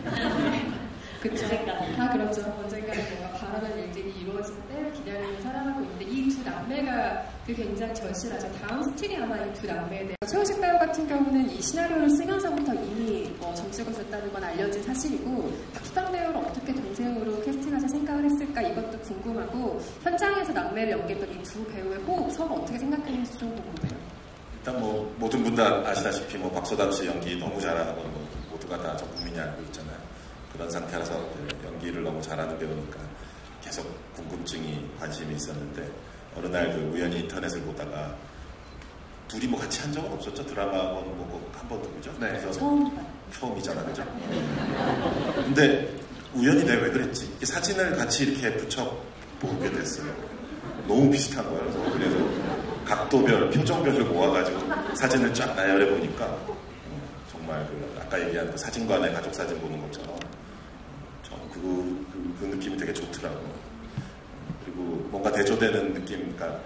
그렇잖아요. 그쵸. 다 그렇죠. 언젠가는 뭔가 바라는 일들이 이루어질 때 기다리는 살아가고 있는데 이 두 남매가 굉장히 절실하죠. 다음 스틸이 아마 이 두 남매에 대해 최우식 배우 같은 경우는 이 시나리오를 쓰면서부터 이미 점수가 줬다는 건 알려진 사실이고 박수당 배우를 어떻게 동생으로 캐스팅하자 생각을 했을까 이것도 궁금하고 현장에서 남매를 연기했던 이 두 배우의 호흡 서로 어떻게 생각했는지 좀 궁금해요. 일단 뭐 모든 분 다 아시다시피 뭐 박소담 씨 연기 너무 잘하는 건 뭐 모두가 다 전 국민이 알고 있잖아요. 그런 상태라서 연기를 너무 잘하는 배우니까 계속 궁금증이 관심이 있었는데 어느 날 우연히 인터넷을 보다가 둘이 뭐 같이 한 적은 없었죠. 드라마는 뭐 한 번도 그죠? 네. 그래서 처음이잖아, 그죠? 근데 우연히 내가 왜 그랬지? 사진을 같이 이렇게 붙여보게 됐어요. 너무 비슷한 거예요. 그래서 각도별, 표정별로 모아가지고 사진을 쫙 나열해 보니까 정말 아까 얘기한 그 사진관에 가족 사진 보는 것처럼 그 느낌이 되게 좋더라고요. 그리고 뭔가 대조되는 느낌, 그러니까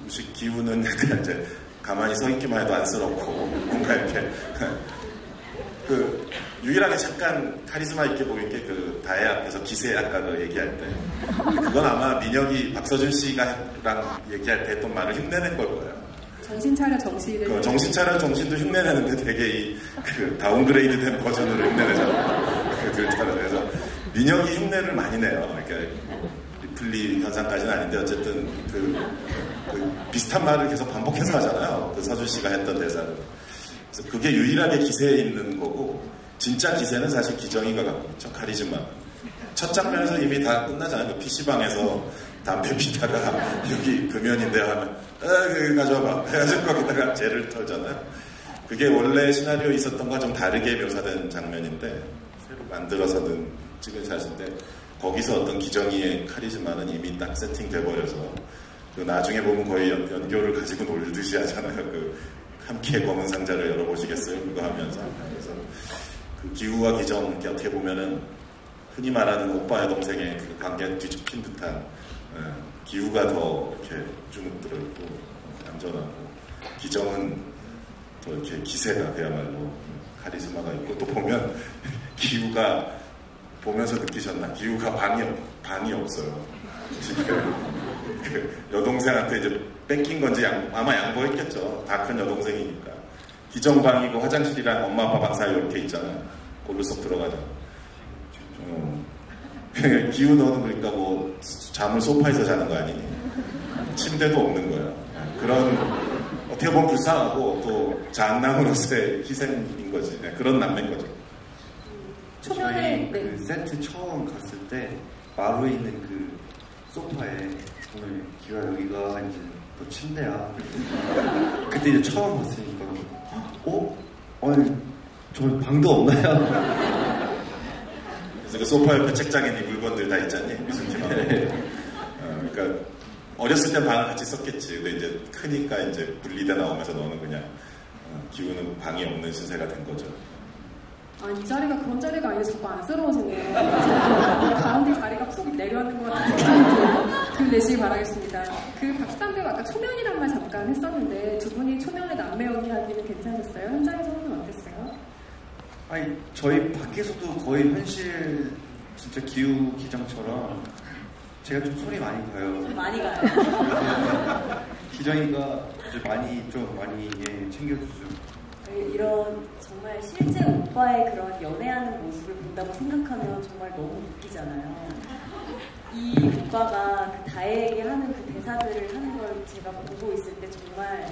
음식 기우는 약간 이제 가만히 서 있기만 해도 안쓰럽고 뭔가 이렇게 유일하게 잠깐 카리스마 있게 보인 게 다혜 앞에서 기세 아까 얘기할 때 그건 아마 민혁이 박서준 씨가랑 얘기할 때 했던 말을 흉내낸 걸 거예요. 정신 차려 정신을. 정신 차려 정신도 흉내내는데 되게 다운그레이드 된 버전으로 흉내내잖아요. 그래서 민혁이 흉내를 많이 내요. 이렇게 리플리 현상까지는 아닌데 어쨌든 비슷한 말을 계속 반복해서 하잖아요. 서준 씨가 했던 대사를. 그래서 그게 유일하게 기세에 있는 거고 진짜 기세는 사실 기정이가 갖고 있죠. 카리즈마. 첫 장면에서 이미 다 끝나잖아요. PC방에서 담배 피다가 여기 금연인데 하면 가져와봐 해가지고 거기다가 젤을 털잖아요. 그게 원래 시나리오에 있었던 것과 좀 다르게 묘사된 장면인데 새로 만들어서는 찍은 샷인데 거기서 어떤 기정이의 카리즈마는 이미 딱 세팅돼 버려서 나중에 보면 거의 연교를 가지고 놀듯이 하잖아요. 함께 검은 상자를 열어보시겠어요? 그거 하면서. 그래서 기우와 기정 이렇게 어떻게 보면은 흔히 말하는 오빠의 동생의 관계 뒤집힌 듯한 기우가 더 이렇게 주눅 들어있고 얌전하고 기정은 더 이렇게 기세가 그야말로 카리스마가 있고 또 보면 기우가 보면서 느끼셨나? 기우가 방이 없어요. 지금 여동생한테 이제 뺏긴 건지 아마 양보했겠죠. 다 큰 여동생이니까. 기정 방이고 화장실이랑 엄마 아빠 방 사이 이렇게 있잖아요. 골로 쏙 들어가죠. 기우 너는 그러니까 뭐 잠을 소파에서 자는 거 아니니? 침대도 없는 거야. 그런 어떻게 보면 불쌍하고 또 장남으로서의 희생인 거지. 그런 남매인 거죠. 초면에 그 세트 처음 갔을 때 마루에 있는 그 소파에 오늘 기가 여기가 이제 너 침대야. 그때 이제 처음 봤으니까 아니 저 방도 없나요? 그래서 그 소파 옆에 책장에 네 물건들 다 있잖니 미술팀하고. 그러니까 어렸을 때 방을 같이 썼겠지. 근데 이제 크니까 이제 분리돼 나오면서 너는 그냥 기우는 방이 없는 신세가 된 거죠. 이 자리가 그런 자리가 아니라 자꾸 안쓰러워지네요. 가운데 자리가 푹 내려앉는 것 같은 느낌이 내시기 바라겠습니다. 박수담 배우 아까 초면이란 말 잠깐 했었는데 두 분이 초면에 남매 연기하기는 괜찮았어요? 현장에서는 어땠어요? 아니 저희 밖에서도 거의 현실 진짜 기우 기정처럼 제가 좀 손이 많이 가요. 많이 가요. 기정이가 많이 챙겨주죠. 이런 정말 실제 오빠의 그런 연애하는 모습을 본다고 생각하면 정말 너무 웃기잖아요. 이 오빠가 그 다혜에게 하는 그 대사들을 하는 걸 제가 보고 있을 때 정말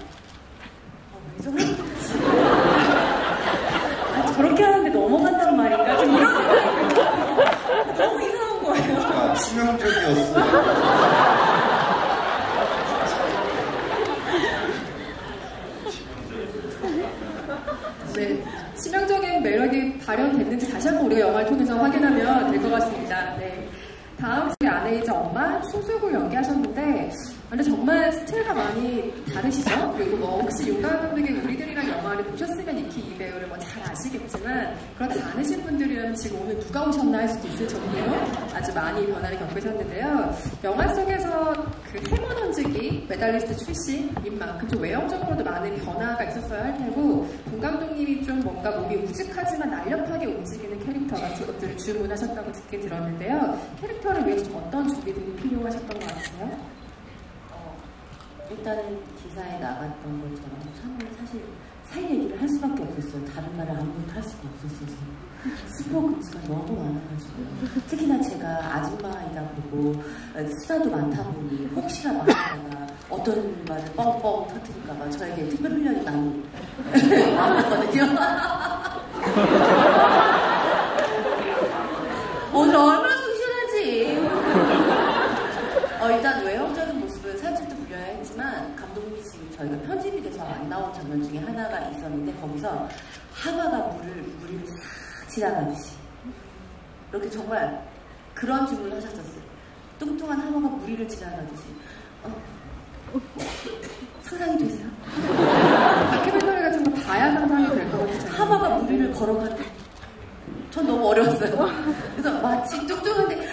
왜 저러지? 저렇게 하는데 넘어간단 말인가? 좀 이런 생각이 너무 이상한 거예요. 아, 치명적이었어. 네, 치명적인 매력이 발현됐는지 다시 한번 우리가 영화를 통해서 확인하면 될 것 같습니다. 네. 다음 주에 아내이자 엄마 충숙을 연기하셨는데 근데 정말 스타일가 많이 다르시죠? 그리고 뭐 혹시 윤가은 감독의 우리들이란 영화를 보셨으면 익히 이 배우를 뭐 잘 아시겠지만 그렇지 않으신 분들이라면 지금 오늘 누가 오셨나 할 수도 있을 정도로 아주 많이 변화를 겪으셨는데요. 영화 속에서 그 해머 던지기 메달리스트 출신인 만큼 좀 외형적으로도 많은 변화가 있었어야 할 테고 본 감독님이 좀 뭔가 몸이 우직하지만 날렵하게 움직이는 캐릭터 같은 것들을 주문하셨다고 듣긴 들었는데요. 캐릭터를 위해서 좀 어떤 준비들이 필요하셨던 것 같으세요? 일단은 기사에 나갔던 것처럼 처음에 사실 살 얘기를 할 수밖에 없었어요. 다른 말을 아무것도 할 수가 없었어서 스포츠가 너무 많아가지고 특히나 제가 아줌마이다 보고 수다도 많다 보니 혹시나 말하다가 어떤 말을 뻥뻥 터뜨릴까봐 저에게 특별 훈련이 많이 왔었거든요. 오늘 얼마나 숭실하지. 일단 외형적인 모습을 살짝도 불려야 했지만 감독님이 지금 저희가 편집이 돼서 안 나온 장면 중에 하나가 있었는데 거기서 하마가 무리를 싹 지나가듯이 이렇게 정말 그런 주문을 하셨었어요. 뚱뚱한 하마가 무리를 지나가듯이 상상이 되세요? 다큐멘터리 같은 거 봐야 상상이 될 것 같아요. 하마가 무리를 걸어가는 전 너무 어려웠어요. 그래서 마치 뚱뚱한데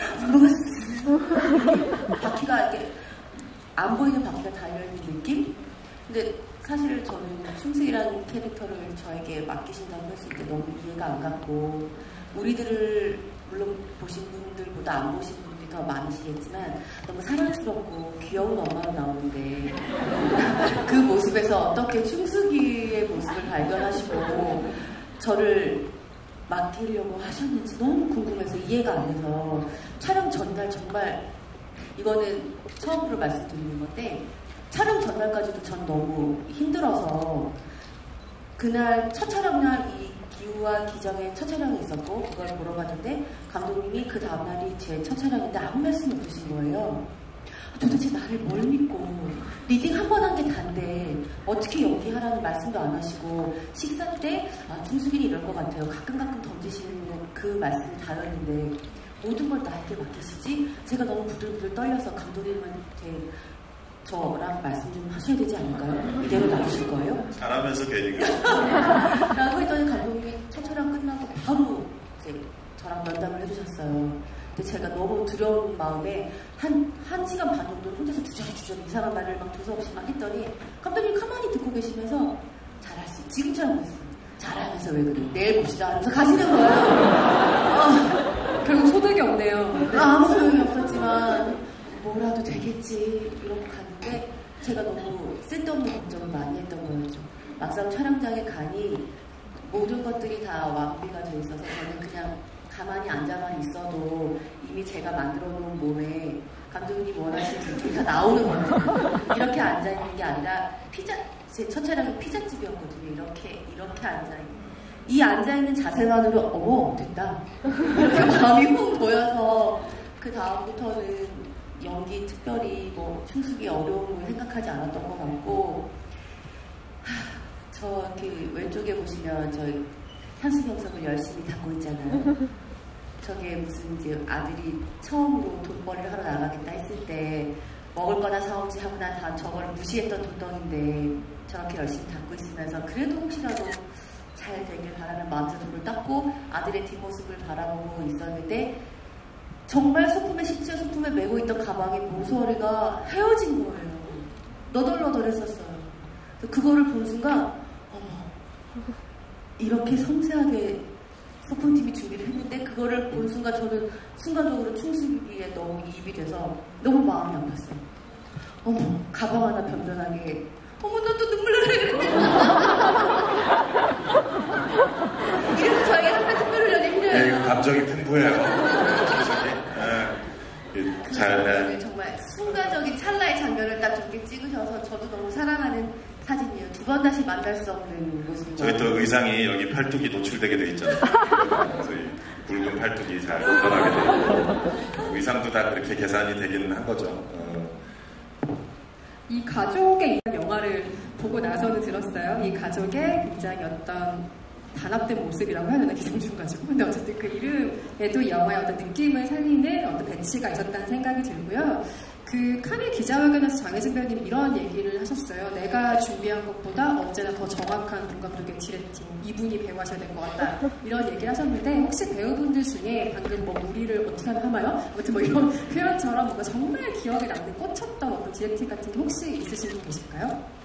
바퀴가 이렇게 안 보이는 바퀴가 달려있는 느낌? 근데 사실 저는 충숙이라는 캐릭터를 저에게 맡기신다고 했을 때 너무 이해가 안 갔고 우리들을 물론 보신 분들보다 안 보신 분들이 더 많으시겠지만 너무 사랑스럽고 귀여운 엄마로 나오는데 그 모습에서 어떻게 충숙이의 모습을 발견하시고 저를 맡기려고 하셨는지 너무 궁금해서 이해가 안 돼서 촬영 전날 정말 이거는 처음으로 말씀드리는 건데 촬영 전날까지도 전 너무 힘들어서 그날 첫 촬영날 이 기우와 기정의 첫 촬영이 있었고 그걸 보러 갔는데 감독님이 그 다음날이 제 첫 촬영인데 아무 말씀 없으신 거예요. 도대체 나를 뭘 믿고 리딩 한 번 한 게 단데 어떻게 연기하라는 말씀도 안 하시고 식사 때 충숙이는 이럴 것 같아요. 가끔 던지시는 그 말씀이 다였는데 모든 걸 나에게 맡기시지? 제가 너무 부들부들 떨려서 감독님한테 저랑 말씀 좀 하셔야 되지 않을까요? 이대로 놔두실 거예요? 잘하면서 괜히 라고 했더니 감독님이 첫 촬영 끝나고 바로 이제 저랑 면담을 해주셨어요. 근데 제가 너무 두려운 마음에 한 시간 반 정도 혼자서 주저리 이상한 말을 막 두서없이 막 했더니 감독님 가만히 듣고 계시면서 잘할 수 지금처럼 했어요. 잘하면서 왜 그래? 내일 봅시다 하면서 가시는 거예요. 결국 소득이 없네요. 아무 소용이 없었지만 뭐라도 되겠지 이러고 갔는데 제가 너무 쓸데없는 걱정을 많이 했던 거였죠. 막상 촬영장에 가니 모든 것들이 다 완비가 돼 있어서 저는 그냥 가만히 앉아만 있어도 이미 제가 만들어 놓은 몸에 감독님이 원하시는 느낌이 다 나오는 거예요. 이렇게 앉아있는 게 아니라 제 첫 촬영이 피자집이었거든요. 이렇게 앉아있는. 이 앉아있는 자세만으로 어머 됐다 이렇게 마음이 훅 보여서 그 다음부터는 연기 특별히 뭐 충숙이 어려움을 생각하지 않았던 것 같고 저 이렇게 왼쪽에 보시면 저희 현수경석을 열심히 닦고 있잖아요. 저게 무슨 이제 아들이 처음으로 돈벌이를 하러 나가겠다 했을 때 먹을 거나 사오지 하고 난 다음 저거를 무시했던 돈덩인데 저렇게 열심히 닦고 있으면서 그래도 혹시라도 잘 되길 바라는 마음에서 돈을 닦고 아들의 뒷모습을 바라보고 있었는데 정말 실제 소품에 메고 있던 가방에 모서리가 헤어진 거예요. 너덜너덜했었어요. 그거를 본 순간 어머 이렇게 섬세하게 소품팀이 준비를 했는데 그거를 본 순간 저는 순간적으로 충숙이에 너무 이입이 돼서 너무 마음이 아팠어요. 어머 가방 하나 변변하게 어머 나 또 눈물 나네. 이래서 저에게 항상 특별 훈련이 필요해요. 네, 감정이 풍부해요. 정말 순간적인 찰나의 장면을 딱 저렇게 찍으셔서 저도 너무 사랑하는 사진이에요. 두 번 다시 만날 수 없는 모습입니다. 저희 또 의상이 여기 팔뚝이 노출되게 돼 있잖아요. 그래서 굵은 팔뚝이 잘 드러나게 되고 의상도 다 그렇게 계산이 되기는 한 거죠. 이 가족의 영화를 보고 나서는 들었어요. 이 가족의 굉장히 어떤 단합된 모습이라고 해야 되나, 기생충 가지고. 근데 어쨌든 그 이름에도 이 영화의 어떤 느낌을 살리는 어떤 배치가 있었다는 생각이 들고요. 그 칸의 기자회견에서 장혜진 배우님이 이런 얘기를 하셨어요. 내가 준비한 것보다 언제나 더 정확한 본 감독의 디렉팅, 이분이 배우하셔야 될 것 같다, 이런 얘기를 하셨는데, 혹시 배우분들 중에 방금 뭐 우리를 어떻게 하나요? 아무튼 뭐 이런 표현처럼 뭔가 정말 기억에 남는 꽂혔던 어떤 디렉팅 같은 게 혹시 있으신 분 계실까요?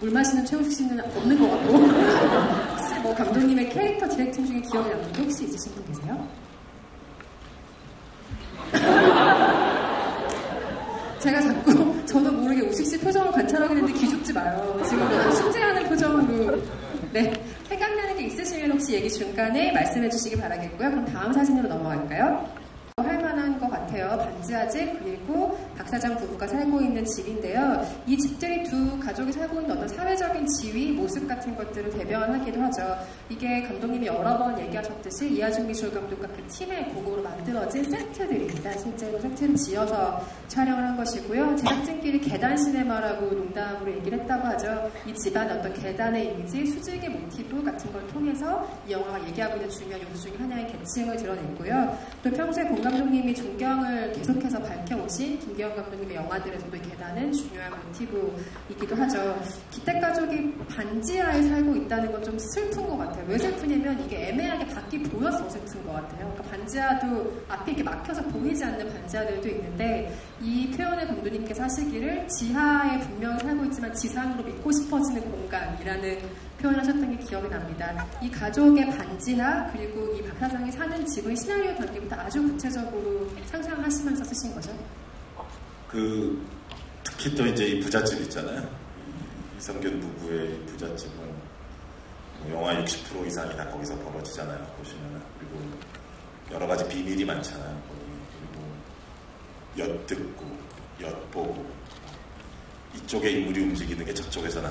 물 마시는 최우식 씨는 없는 것 같고 혹시 뭐 감독님의 캐릭터 디렉팅 중에 기억에 남는 게 혹시 있으신 분 계세요? 제가 자꾸 저도 모르게 우식 씨 표정을 관찰하게 되는데 기죽지 마요. 지금 너무 숙제하는 표정으로. 네, 생각나는 게 있으시면 혹시 얘기 중간에 말씀해 주시기 바라겠고요. 그럼 다음 사진으로 넘어갈까요? 할 만한 것 같아요. 반지하 집, 그리고 박 사장 부부가 살고 있는 집인데요. 이 집들이 두 가족이 살고 있는 어떤 사회적인 지위, 모습 같은 것들을 대변하기도 하죠. 이게 감독님이 여러 번 얘기하셨듯이 이하준 미술감독과 그 팀의 공으로 만들어진 세트들입니다. 실제로 세트를 지어서 촬영을 한 것이고요. 제작진끼리 계단 시네마라고 농담으로 얘기를 했다고 하죠. 이 집안의 어떤 계단의 이미지, 수직의 모티브 같은 걸 통해서 이 영화가 얘기하고 있는 중요한 요소 중에 하나의 계층을 드러냈고요. 또 평소에 공 감독님이 존경을 계속해서 밝혀오신 김기현 감독님의 영화들에서도 이 계단은 중요한 모티브이기도 하죠. 기택가족이 반지하에 살고 있다는 건 좀 슬픈 것 같아요. 왜 슬프냐면 이게 애매하게 밖이 보여서 슬픈 것 같아요. 그러니까 반지하도 앞이 이렇게 막혀서 보이지 않는 반지하들도 있는데, 이 표현을 감독님께서 하시기를 지하에 분명히 살고 있지만 지상으로 믿고 싶어지는 공간이라는 표현을 하셨던 게 기억이 납니다. 이 가족의 반지하, 그리고 이 박 사장이 사는 집은 시나리오 단계부터 아주 구체적으로 상상하시면서 쓰신 거죠? 특히 또 이제 이 부잣집 있잖아요. 이성균 부부의 부잣집은 뭐 영화 60% 이상이 다 거기서 벌어지잖아요. 보시면은. 그리고 여러 가지 비밀이 많잖아요. 그리고 엿듣고, 엿보고, 이쪽에 인물이 움직이는 게 저쪽에서는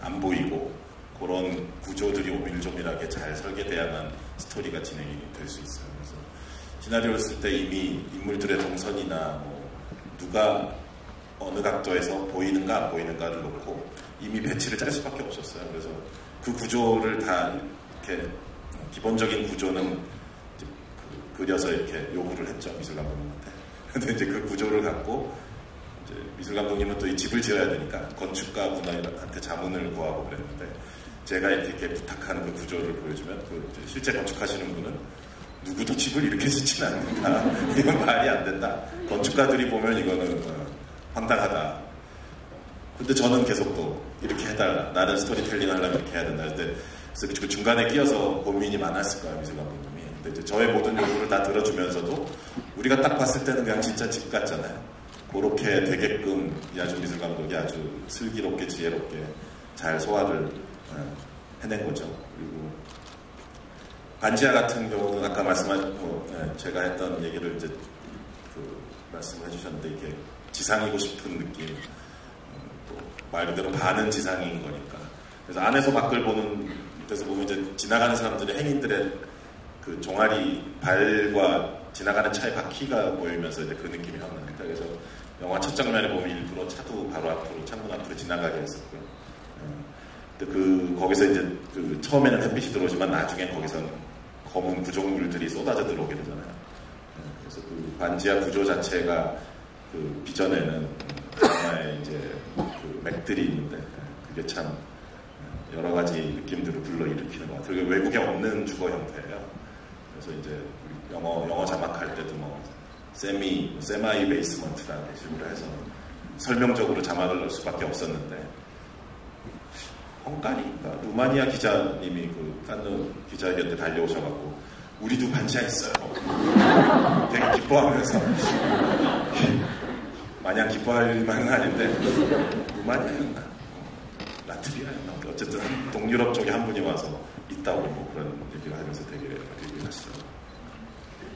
안 보이고, 그런 구조들이 오밀조밀하게 잘 설계돼야만 스토리가 진행이 될 수 있어요. 그래서 시나리오를 쓸 때 이미 인물들의 동선이나 뭐 누가 어느 각도에서 보이는가 안 보이는가를 놓고 이미 배치를 짤 수밖에 없었어요. 그래서 그 구조를 다 이렇게 기본적인 구조는 그려서 이렇게 요구를 했죠, 미술 감독님한테. 근데 이제 그 구조를 갖고 이제 미술 감독님은 또 이 집을 지어야 되니까 건축가 분한테 자문을 구하고 그랬는데, 제가 이렇게 부탁하는 그 구조를 보여주면 실제 건축하시는 분은 누구도 집을 이렇게 짓지는 않는다. 이건 말이 안 된다. 건축가들이 보면 이거는 황당하다. 근데 저는 계속 또 이렇게 해달라. 나는 스토리텔링 하려면 이렇게 해야 된다. 그래서 그 중간에 끼어서 고민이 많았을 거예요, 미술 감독님이. 근데 이제 저의 모든 요구를 다 들어주면서도 우리가 딱 봤을 때는 그냥 진짜 집 같잖아요. 그렇게 되게끔 이하준 미술 감독이 아주 슬기롭게 지혜롭게 잘 소화를 해낸 거죠. 그리고 반지하 같은 경우는 아까 말씀하신 제가 했던 얘기를 이제 말씀해 주셨는데, 이게 지상이고 싶은 느낌, 말 그대로 반은 지상인 거니까. 그래서 안에서 밖을 보는 데서 보면 이제 지나가는 사람들의 행인들의 그 종아리 발과 지나가는 차의 바퀴가 보이면서 이제 그 느낌이 확 납니다. 그래서 영화 첫 장면에 보면 일부러 차도 바로 앞으로, 창문 앞으로 지나가게 했었고요. 근데 거기서 이제 처음에는 햇빛이 들어오지만 나중에 거기서는 검은 구조물들이 쏟아져 들어오게 되잖아요. 그래서 그 반지하 구조 자체가 비전에는 하나의 이제 맥들이 있는데, 그게 참 여러 가지 느낌들을 불러일으키는 것 같아요. 그게 외국에 없는 주거 형태예요. 그래서 이제 영어 자막할 때도 뭐 세마이 베이스먼트라는 식으로 해서 설명적으로 자막을 넣을 수밖에 없었는데, 헝가리인가 루마니아 기자님이 칸느 기자회견 때 달려오셔갖고 우리도 반지하했어요. 되게 기뻐하면서 마냥 기뻐할 만은 아닌데, 루마니아였나 라트비아였나 어쨌든 동유럽 쪽에 한 분이 와서 있다고 뭐 그런 얘기를 하면서 되게 얘기를 하시더라고요.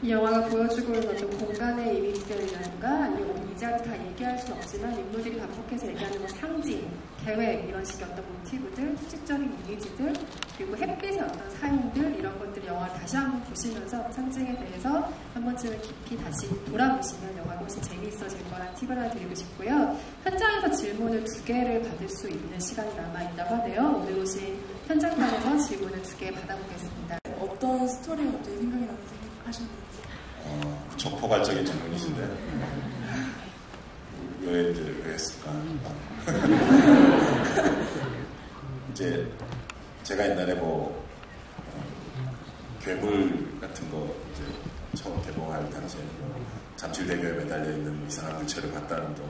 이 영화가 보여주고 있는 어떤 공간의 이미지들이라든가 이자를 다 얘기할 수는 없지만 인물들이 반복해서 얘기하는 뭐 상징, 계획 이런 식의 어떤 모티브들, 수직적인 이미지들 그리고 햇빛의 어떤 사용들 이런 것들 영화를 다시 한번 보시면서 상징에 대해서 한 번쯤은 깊이 다시 돌아보시면 영화가 훨씬 재미있어질 거란 팁을 하나 드리고 싶고요. 현장에서 질문을 2개를 받을 수 있는 시간이 남아있다고 하네요. 오늘 오신 현장판에서 질문을 2개 받아보겠습니다. 어떤 스토리가 어떻게 생각이 나는지 하시는지. 그쵸, 포괄적인 질문이신데 왜 했을까? 이제 제가 옛날에 뭐 괴물 같은 거 이제 처음 개봉할 당시에 잠실대교에 매달려 있는 이상한 물체를 봤다는 등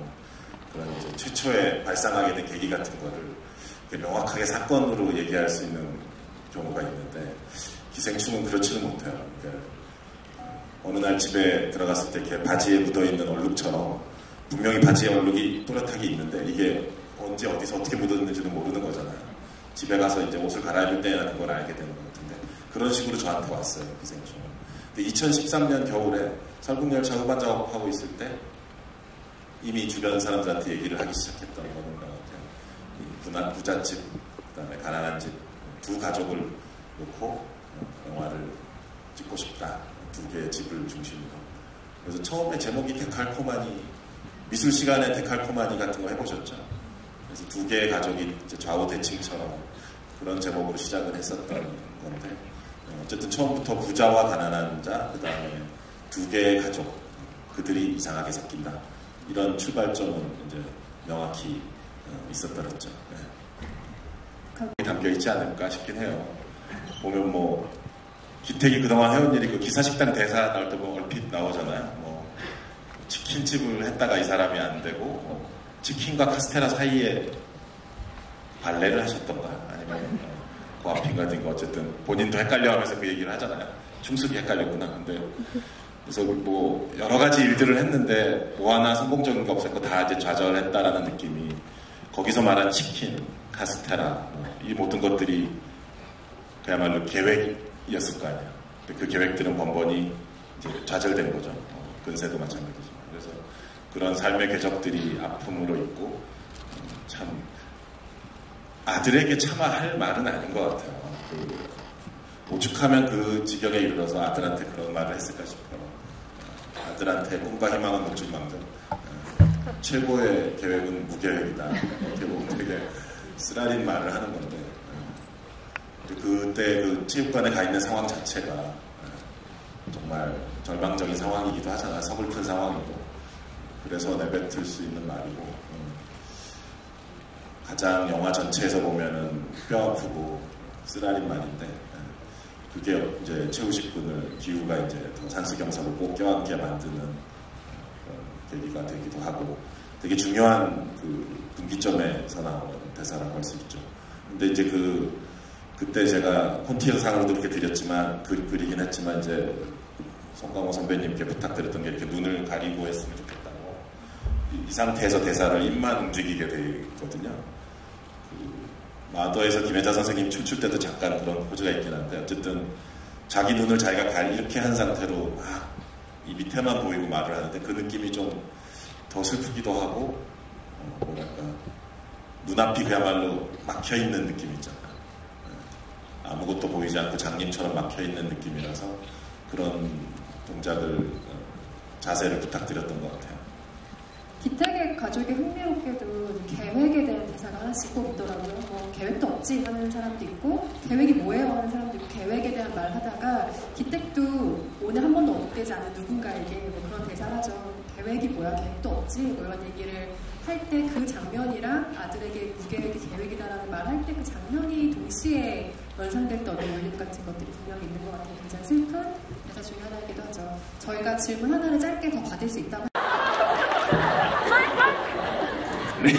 그런 이제 최초에 발상하게 된 계기 같은 거를 명확하게 사건으로 얘기할 수 있는 경우가 있는데 기생충은 그렇지는 못해요. 그러니까 어느 날 집에 들어갔을 때 이렇게 바지에 묻어있는 얼룩처럼 분명히 바지에 얼룩이 또렷하게 있는데 이게 언제 어디서 어떻게 묻었는지도 모르는 거잖아요. 집에 가서 이제 옷을 갈아입을 때나 그걸 알게 되는 것 같은데 그런 식으로 저한테 왔어요. 기생충은. 근데 2013년 겨울에 설국열차 후반 작업하고 있을 때 이미 주변 사람들한테 얘기를 하기 시작했던 거는 부잣집, 그다음에 가난한 집 두 가족을 놓고 영화를 찍고 싶다. 2개의 집을 중심으로. 그래서 처음에 제목이 데칼코마니, 미술 시간에 데칼코마니 같은 거 해보셨죠? 그래서 2개의 가족이 이제 좌우 대칭처럼 그런 제목으로 시작을 했었던 건데, 어쨌든 처음부터 부자와 가난한 자, 그 다음에 2개의 가족, 그들이 이상하게 섞인다. 이런 출발점은 이제 명확히 있었더랬죠. 네. 담겨 있지 않을까 싶긴 해요. 보면 뭐 기택이 그동안 해온 일이 그 기사식당 대사 나올 때 보면 얼핏 나오잖아요. 뭐 치킨집을 했다가 이 사람이 안 되고 뭐 치킨과 카스테라 사이에 발레를 하셨던가 아니면 고아핀가든가 어쨌든 본인도 헷갈려하면서 그 얘기를 하잖아요. 충숙이 헷갈렸구나. 근데 그래서 뭐 여러 가지 일들을 했는데 뭐 하나 성공적인 게 없었고 다 이제 좌절했다라는 느낌이 거기서 말한 치킨, 카스테라 이 모든 것들이 그야말로 계획이었을 거 아니에요. 그 계획들은 번번이 이제 좌절된 거죠. 근세도 마찬가지지만. 그래서 그런 삶의 궤적들이 아픔으로 있고 참 아들에게 차마 할 말은 아닌 것 같아요. 오죽하면 그 지경에 이르러서 아들한테 그런 말을 했을까 싶어요. 아들한테 꿈과 희망은 못 줄 망정 최고의 계획은 무계획이다. 이렇게 보면 되게 쓰라린 말을 하는 건데 그때 그 체육관에 가 있는 상황 자체가 정말 절망적인 상황이기도 하잖아요. 서글픈 상황이고 그래서 내뱉을 수 있는 말이고 가장 영화 전체에서 보면은 뼈 아프고 쓰라린 말인데 그게 이제 최우식 군을 기우가 이제 더 산수경사로 꼭 껴안게 만드는 계기가 되기도 하고 되게 중요한 그 분기점에서 나오는 대사라고 할 수 있죠. 근데 이제 그때 제가 콘티어상으로도 이렇게 드렸지만 그리긴 했지만 이제 송강호 선배님께 부탁드렸던 게 이렇게 눈을 가리고 했으면 좋겠다고 이 상태에서 대사를 입만 움직이게 되거든요. 마더에서 김혜자 선생님 춤출 때도 잠깐 그런 포즈가 있긴 한데 어쨌든 자기 눈을 자기가 이렇게 한 상태로 이 밑에만 보이고 말을 하는데 그 느낌이 좀 더 슬프기도 하고 뭐랄까 눈앞이 그야말로 막혀있는 느낌 있잖아요. 아무것도 보이지 않고 장님처럼 막혀있는 느낌이라서 그런 동작을 자세를 부탁드렸던 것 같아요. 기택의 가족이 흥미롭게도 계획에 대한 대사가 하나씩 꼭 있더라고요. 뭐 계획도 없지 하는 사람도 있고 계획이 뭐예요 하는 사람도 있고 계획에 대한 말 하다가 기택도 오늘 한 번도 언급되지 않은 누군가에게 뭐 그런 대사를 하죠. 계획이 뭐야 계획도 없지 뭐 이런 얘기를 할 때 그 장면이랑 아들에게 무계획이 계획이다라는 말 할 때 그 장면이 동시에 연상될 때 어떤 울림 같은 것들이 분명히 있는 것 같아요. 굉장히 슬픈 대사 중에 하나이기도 하죠. 저희가 질문 하나를 짧게 더 받을 수 있다면 네,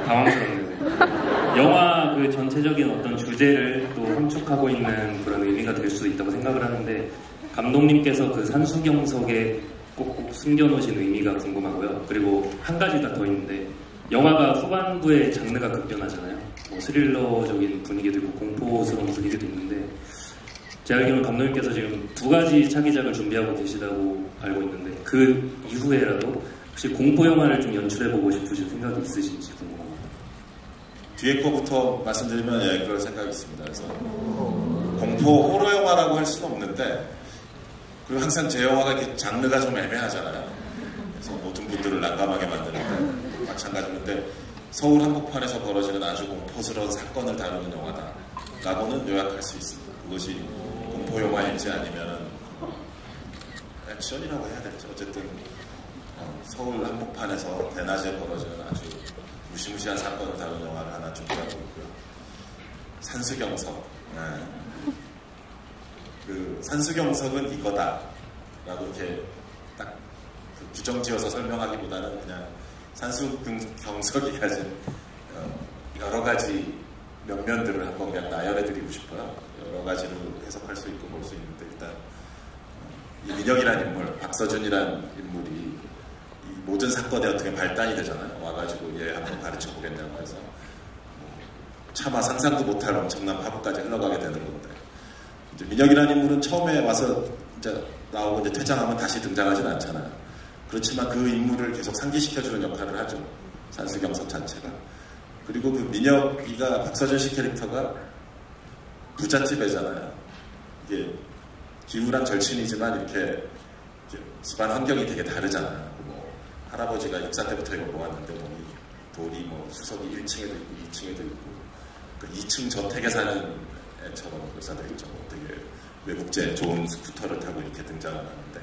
당황스럽네요. 영화 그 전체적인 어떤 주제를 또 함축하고 있는 그런 의미가 될 수 있다고 생각을 하는데 감독님께서 그 산수경석에 꼭꼭 숨겨놓으신 의미가 궁금하고요. 그리고 한 가지가 더 있는데 영화가 후반부에 장르가 급변하잖아요. 뭐 스릴러적인 분위기도 있고 공포스러운 분위기도 있는데 제가 알기로는 감독님께서 지금 2가지 차기작을 준비하고 계시다고 알고 있는데 그 이후에라도 혹시 공포 영화를 좀 연출해보고 싶으신 생각이 있으신지 궁금합니다. 뒤에 거부터 말씀드리면 예, 그럴 생각이 있습니다. 그래서 공포 호러 영화라고 할 수는 없는데 그리고 항상 제 영화가 이렇게 장르가 좀 애매하잖아요. 그래서 모든 분들을 난감하게 만드는데 마찬가지인데 서울 한복판에서 벌어지는 아주 공포스러운 사건을 다루는 영화다라고는 요약할 수 있습니다. 그것이 공포 영화인지 아니면은 액션이라고 해야 될지 어쨌든 서울 한복판에서 대낮에 벌어지는 아주 무시무시한 사건을 다루는 영화를 하나 준비하고 있고요. 산수경석. 네. 그 산수경석은 이거다라고 이렇게 딱 규정지어서 설명하기보다는 그냥 산수경석이 가진 여러 가지 면면들을 한번 그냥 나열해드리고 싶어요. 여러 가지로 해석할 수 있고 볼 수 있는데 일단 이 민혁이라는 인물, 박서준이라는 인물이 이 모든 사건에 어떻게 발단이 되잖아요. 와가지고 얘 한번 가르쳐 보겠냐고 해서 차마 상상도 못할 엄청난 파국까지 흘러가게 되는 건데 이제 민혁이라는 인물은 처음에 와서 이제 나오고 이제 퇴장하면 다시 등장하진 않잖아요. 그렇지만 그 인물을 계속 상기시켜주는 역할을 하죠. 산수경석 자체가. 그리고 그 민혁이가 박서준 씨 캐릭터가 부잣집애잖아요. 이게 기우랑 절친이지만 이렇게 집안 환경이 되게 다르잖아요. 뭐 할아버지가 입사 때부터 이거 모았는데 뭐 돌이 뭐 수석이 1층에도 있고 2층에도 있고 그 2층 저택에 사는 애처럼 묘사되어 있죠. 되게 외국제 좋은 스쿠터를 타고 이렇게 등장을 하는데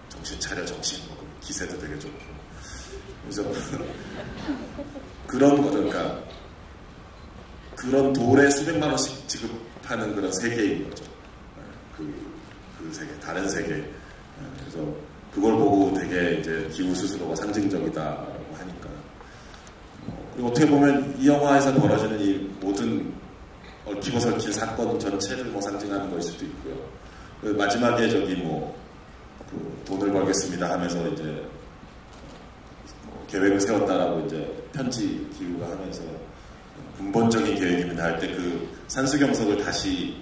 정신 차려 정신 뭐 기세도 되게 좋고 그래서 그런 거죠. 그러니까 그런 돌에 수백만 원씩 지급하는 그런 세계인 거죠. 그 세계, 다른 세계. 그래서 그걸 보고 되게 이제 기우 스스로가 상징적이다라고 하니까. 그리고 어떻게 보면 이 영화에서 벌어지는 이 모든 얽히고 설킨 사건 전체를 뭐 상징하는 거일 수도 있고요. 그 마지막에 저기 그 돈을 벌겠습니다 하면서 이제 계획을 세웠다라고 이제 편지 기우가 하면서 근본적인 계획입니다 할 때 그 산수경석을 다시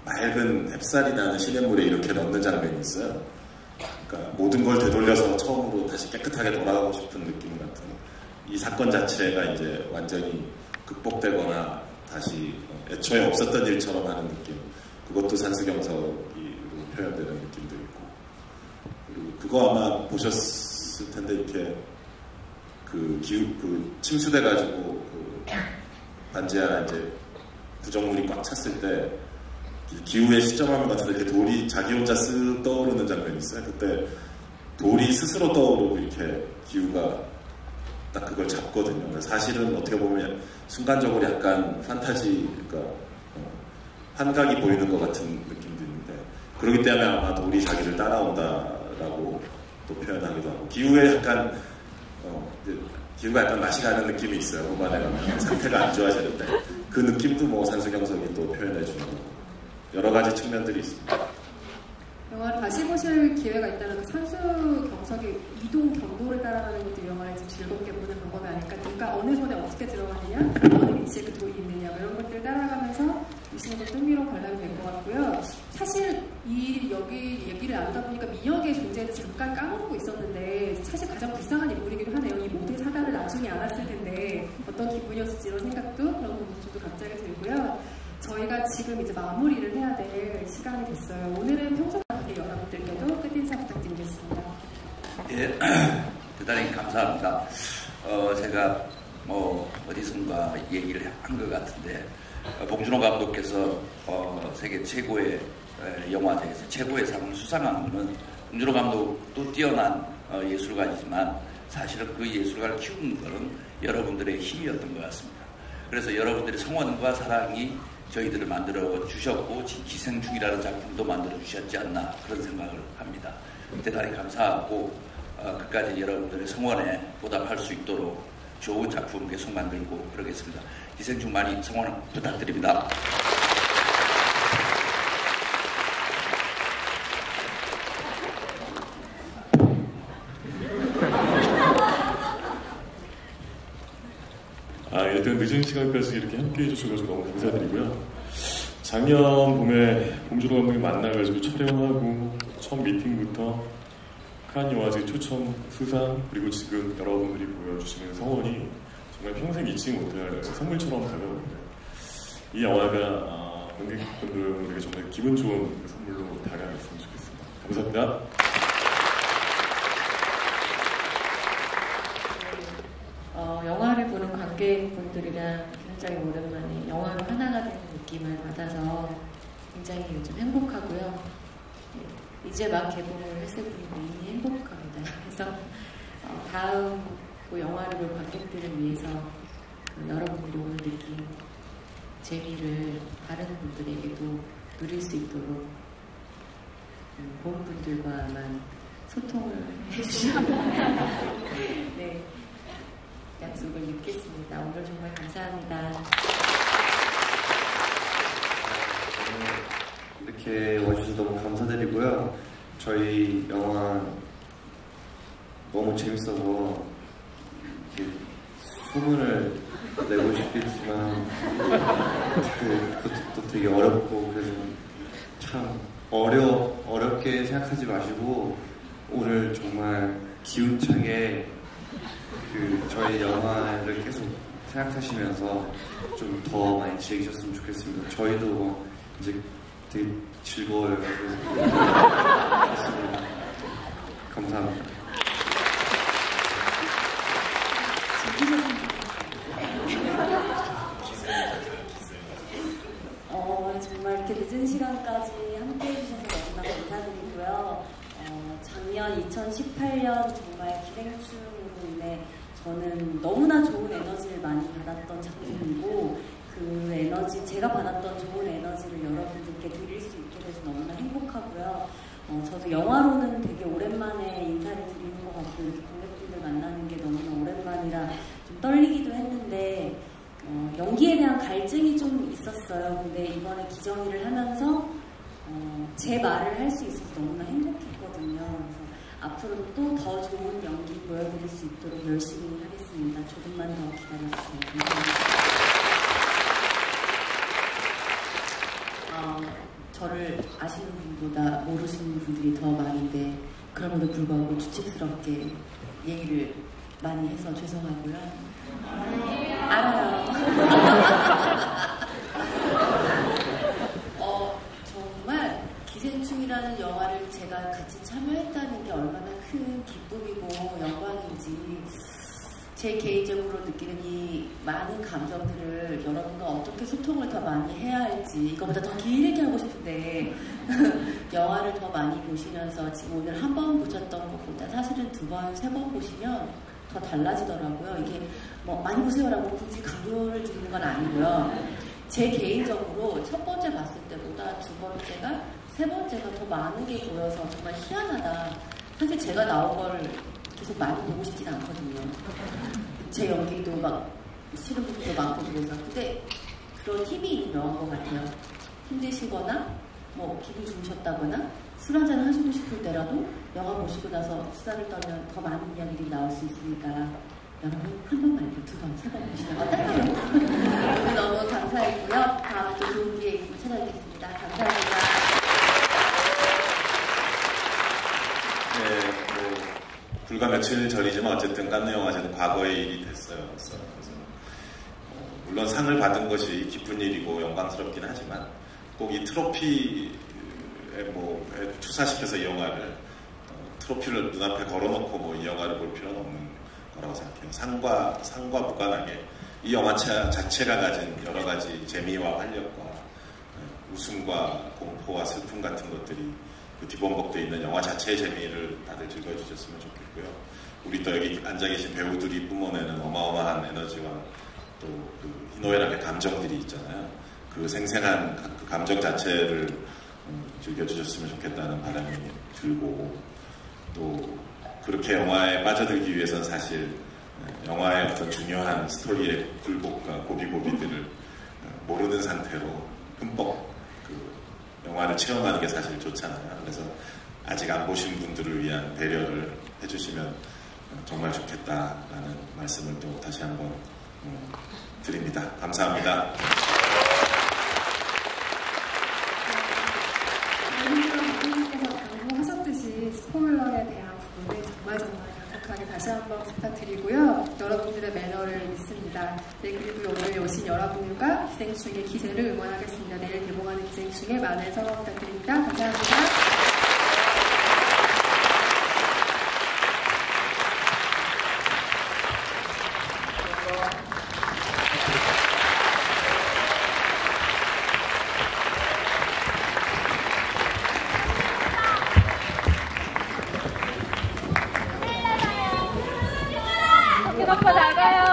맑은 햅살이 나는 시냇물에 이렇게 넣는 장면이 있어요. 그러니까 모든 걸 되돌려서 처음으로 다시 깨끗하게 돌아가고 싶은 느낌 같은 이 사건 자체가 이제 완전히 극복되거나 다시 애초에 없었던 일처럼 하는 느낌. 그것도 산수경석으로 표현되는 느낌도 있고. 그리고 그거 아마 보셨을 텐데 이렇게 그 침수돼가지고 반지 하나 이제 부정물이 꽉 찼을 때 기후의 시점하면 같은데 이렇게 돌이 자기 혼자 쓱 떠오르는 장면이 있어요. 그때 돌이 스스로 떠오르고 이렇게 기후가 딱 그걸 잡거든요. 사실은 어떻게 보면 순간적으로 약간 판타지, 그러니까 환각이 보이는 것 같은 느낌도 있는데 그렇기 때문에 아마 돌이 자기를 따라온다라고 또 표현하기도 하고 기후에 약간 기후가 약간 맛이 가는 느낌이 있어요. 후반에 가면 상태가 안 좋아지는데 그 느낌도 뭐 산수경석이 또 표현해 주는 거고 여러 가지 측면들이 있습니다. 영화를 다시 보실 기회가 있다면 그 산수경석의 이동 경로를 따라가는 것도 이 영화를 좀 즐겁게 보는 방법이 아닐까. 누가 어느 손에 어떻게 들어가느냐, 어느 위치에 그 돌이 있느냐 이런 것들을 따라가면서 보시는 것도 흥미로운 관람이 될 것 같고요. 사실 여기 얘기를 나누다 보니까 민혁의 존재를 잠깐 까먹고 있었는데 사실 가장 불쌍한 인물이기도 하네요. 이 모든 사단을 나중에 알았을 텐데 어떤 기분이었을지 이런 생각도 그런 부분도 갑자기 들고요. 저희가 지금 이제 마무리를 해야 될 시간이 됐어요. 오늘은 평소와 다르게 여러분들께도 끝인사 부탁드리겠습니다. 예, 대단히 감사합니다. 제가 어디선가 얘기를 한 것 같은데 봉준호 감독께서 세계 최고의 영화제에서 최고의 상을 수상한 것은 봉준호 감독도 뛰어난 예술가이지만 사실은 그 예술가를 키우는 것은 여러분들의 힘이었던 것 같습니다. 그래서 여러분들의 성원과 사랑이 저희들을 만들어 주셨고 기생충이라는 작품도 만들어 주셨지 않나 그런 생각을 합니다. 대단히 감사하고 끝까지 여러분들의 성원에 보답할 수 있도록 좋은 작품 계속 만들고 그러겠습니다. 기생충 많이 성원 부탁드립니다. 일단 늦은 시간까지 이렇게 함께 해주셔서 너무 감사드리고요. 작년 봄에 봉준호 감독이 만나가지고 촬영하고 처음 미팅부터 칸 영화제 초청 수상 그리고 지금 여러분들이 보여주시는 성원이 정말 평생 잊지 못할 선물처럼 다가오는데 이 영화가 관객분들에게 정말 기분 좋은 선물로 다가갔으면 좋겠습니다. 감사합니다. 영화를 보는 관객분들이랑 굉장히 오랜만에 영화로 하나가 되는 느낌을 받아서 굉장히 요즘 행복하고요. 이제 막 개봉을 했을 뿐인데 이미 행복합니다. 그래서 다음 그 영화를 볼 관객들을 위해서 여러분들이 오늘 느낀 재미를 다른 분들에게도 누릴 수 있도록 본 분들과만 소통을 해주시면 네, 약속을 믿겠습니다. 오늘 정말 감사합니다. 이렇게 와주셔서 너무 감사드리고요. 저희 영화 너무 재밌어서 이렇게 소문을 내고 싶겠지만 그것도 되게 어렵고 그래서 참 어렵게 생각하지 마시고 오늘 정말 기운차게 저희 영화를 계속 생각하시면서 좀 더 많이 즐기셨으면 좋겠습니다. 저희도 이제 되게 즐거워요. 좋습니다. 감사합니다. 정말 이렇게 늦은 시간까지 함께 해주셔서 너무나 감사드리고요. 작년 2018년 정말 기생충으로 인해 저는 너무나 좋은 에너지를 많이 받았던 작품이고 그 에너지, 제가 받았던 좋은 에너지를 여러분들께 드릴 수 있게 돼서 너무나 행복하고요. 저도 영화로는 되게 오랜만에 인사를 드리는 것 같고 이렇게 관객분들 만나는 게 너무나 오랜만이라 좀 떨리기도 했는데 연기에 대한 갈증이 좀 있었어요. 근데 이번에 기정이를 하면서 제 말을 할 수 있어서 너무나 행복했거든요. 그래서 앞으로도 또 더 좋은 연기 보여드릴 수 있도록 열심히 하겠습니다. 조금만 더 기다려주세요. 감사합니다. 저를 아시는 분보다 모르시는 분들이 더 많은데 그럼에도 불구하고 추측스럽게 얘기를 많이 해서 죄송하고요. 알아요. 정말 기생충이라는 영화를 제가 같이 참여했다는 게 얼마나 큰 기쁨이고 영광인지 제 개인적으로 느끼는 이 많은 감정들을 여러분과 어떻게 소통을 더 많이 해야 할지 이거보다 더 길게 하고 싶은데 영화를 더 많이 보시면서 지금 오늘 한 번 보셨던 것보다 사실은 2번, 3번 보시면 더 달라지더라고요. 이게 뭐 많이 보세요라고 굳이 강조를 드리는 건 아니고요. 제 개인적으로 첫 번째 봤을 때보다 2번째가 3번째가 더 많은 게 보여서 정말 희한하다. 사실 제가 나온 걸 계속 많이 보고 싶진 않거든요. 제 연기도 막 싫은 부분도 많고 그래서 근데 그런 힘이 있는 영화인 것 같아요. 힘드시거나 뭐 기분 좋으셨다거나 술 한잔 하시고 싶을 때라도 영화 보시고 나서 수다를 떨면 더 많은 이야기들이 나올 수 있으니까 여러분 한 번 말고 2번, 3번 보시면 어떨까요? 너무 감사했고요. 다음에 또 좋은 기회 있으면 찾아뵙겠습니다. 감사합니다. 네, 불과 며칠 전이지만 어쨌든 칸느 영화제는 과거의 일이 됐어요. 그래서 물론 상을 받은 것이 기쁜 일이고 영광스럽긴 하지만 꼭 이 트로피에 투사시켜서 이 영화를 트로피를 눈앞에 걸어놓고 이 영화를 볼 필요는 없는 거라고 생각해요. 상과 무관하게 이 영화 자체가 가진 여러 가지 재미와 활력과 웃음과 공포와 슬픔 같은 것들이 뒤범벅되어 있는 영화 자체의 재미를 다들 즐겨주셨으면 좋겠고요. 우리 또 여기 앉아 계신 배우들이 뿜어내는 어마어마한 에너지와 또 그 희노애락의 감정들이 있잖아요. 그 생생한 그 감정 자체를 즐겨주셨으면 좋겠다는 바람이 들고 또 그렇게 영화에 빠져들기 위해서는 사실 영화의 어떤 중요한 스토리의 굴곡과 고비고비들을 모르는 상태로 흠뻑 영화를 체험하는 게 사실 좋잖아요. 그래서 아직 안 보신 분들을 위한 배려를 해주시면 정말 좋겠다라는 말씀을 또 다시 한번 드립니다. 감사합니다. 다시 한번 부탁드리고요. 여러분들의 매너를 믿습니다. 네, 그리고 오늘 오신 여러분과 기생충의 기세를 응원하겠습니다. 내일 개봉하는 기생충에 많은 성원 부탁드립니다. 감사합니다. 오빠 잘 가요.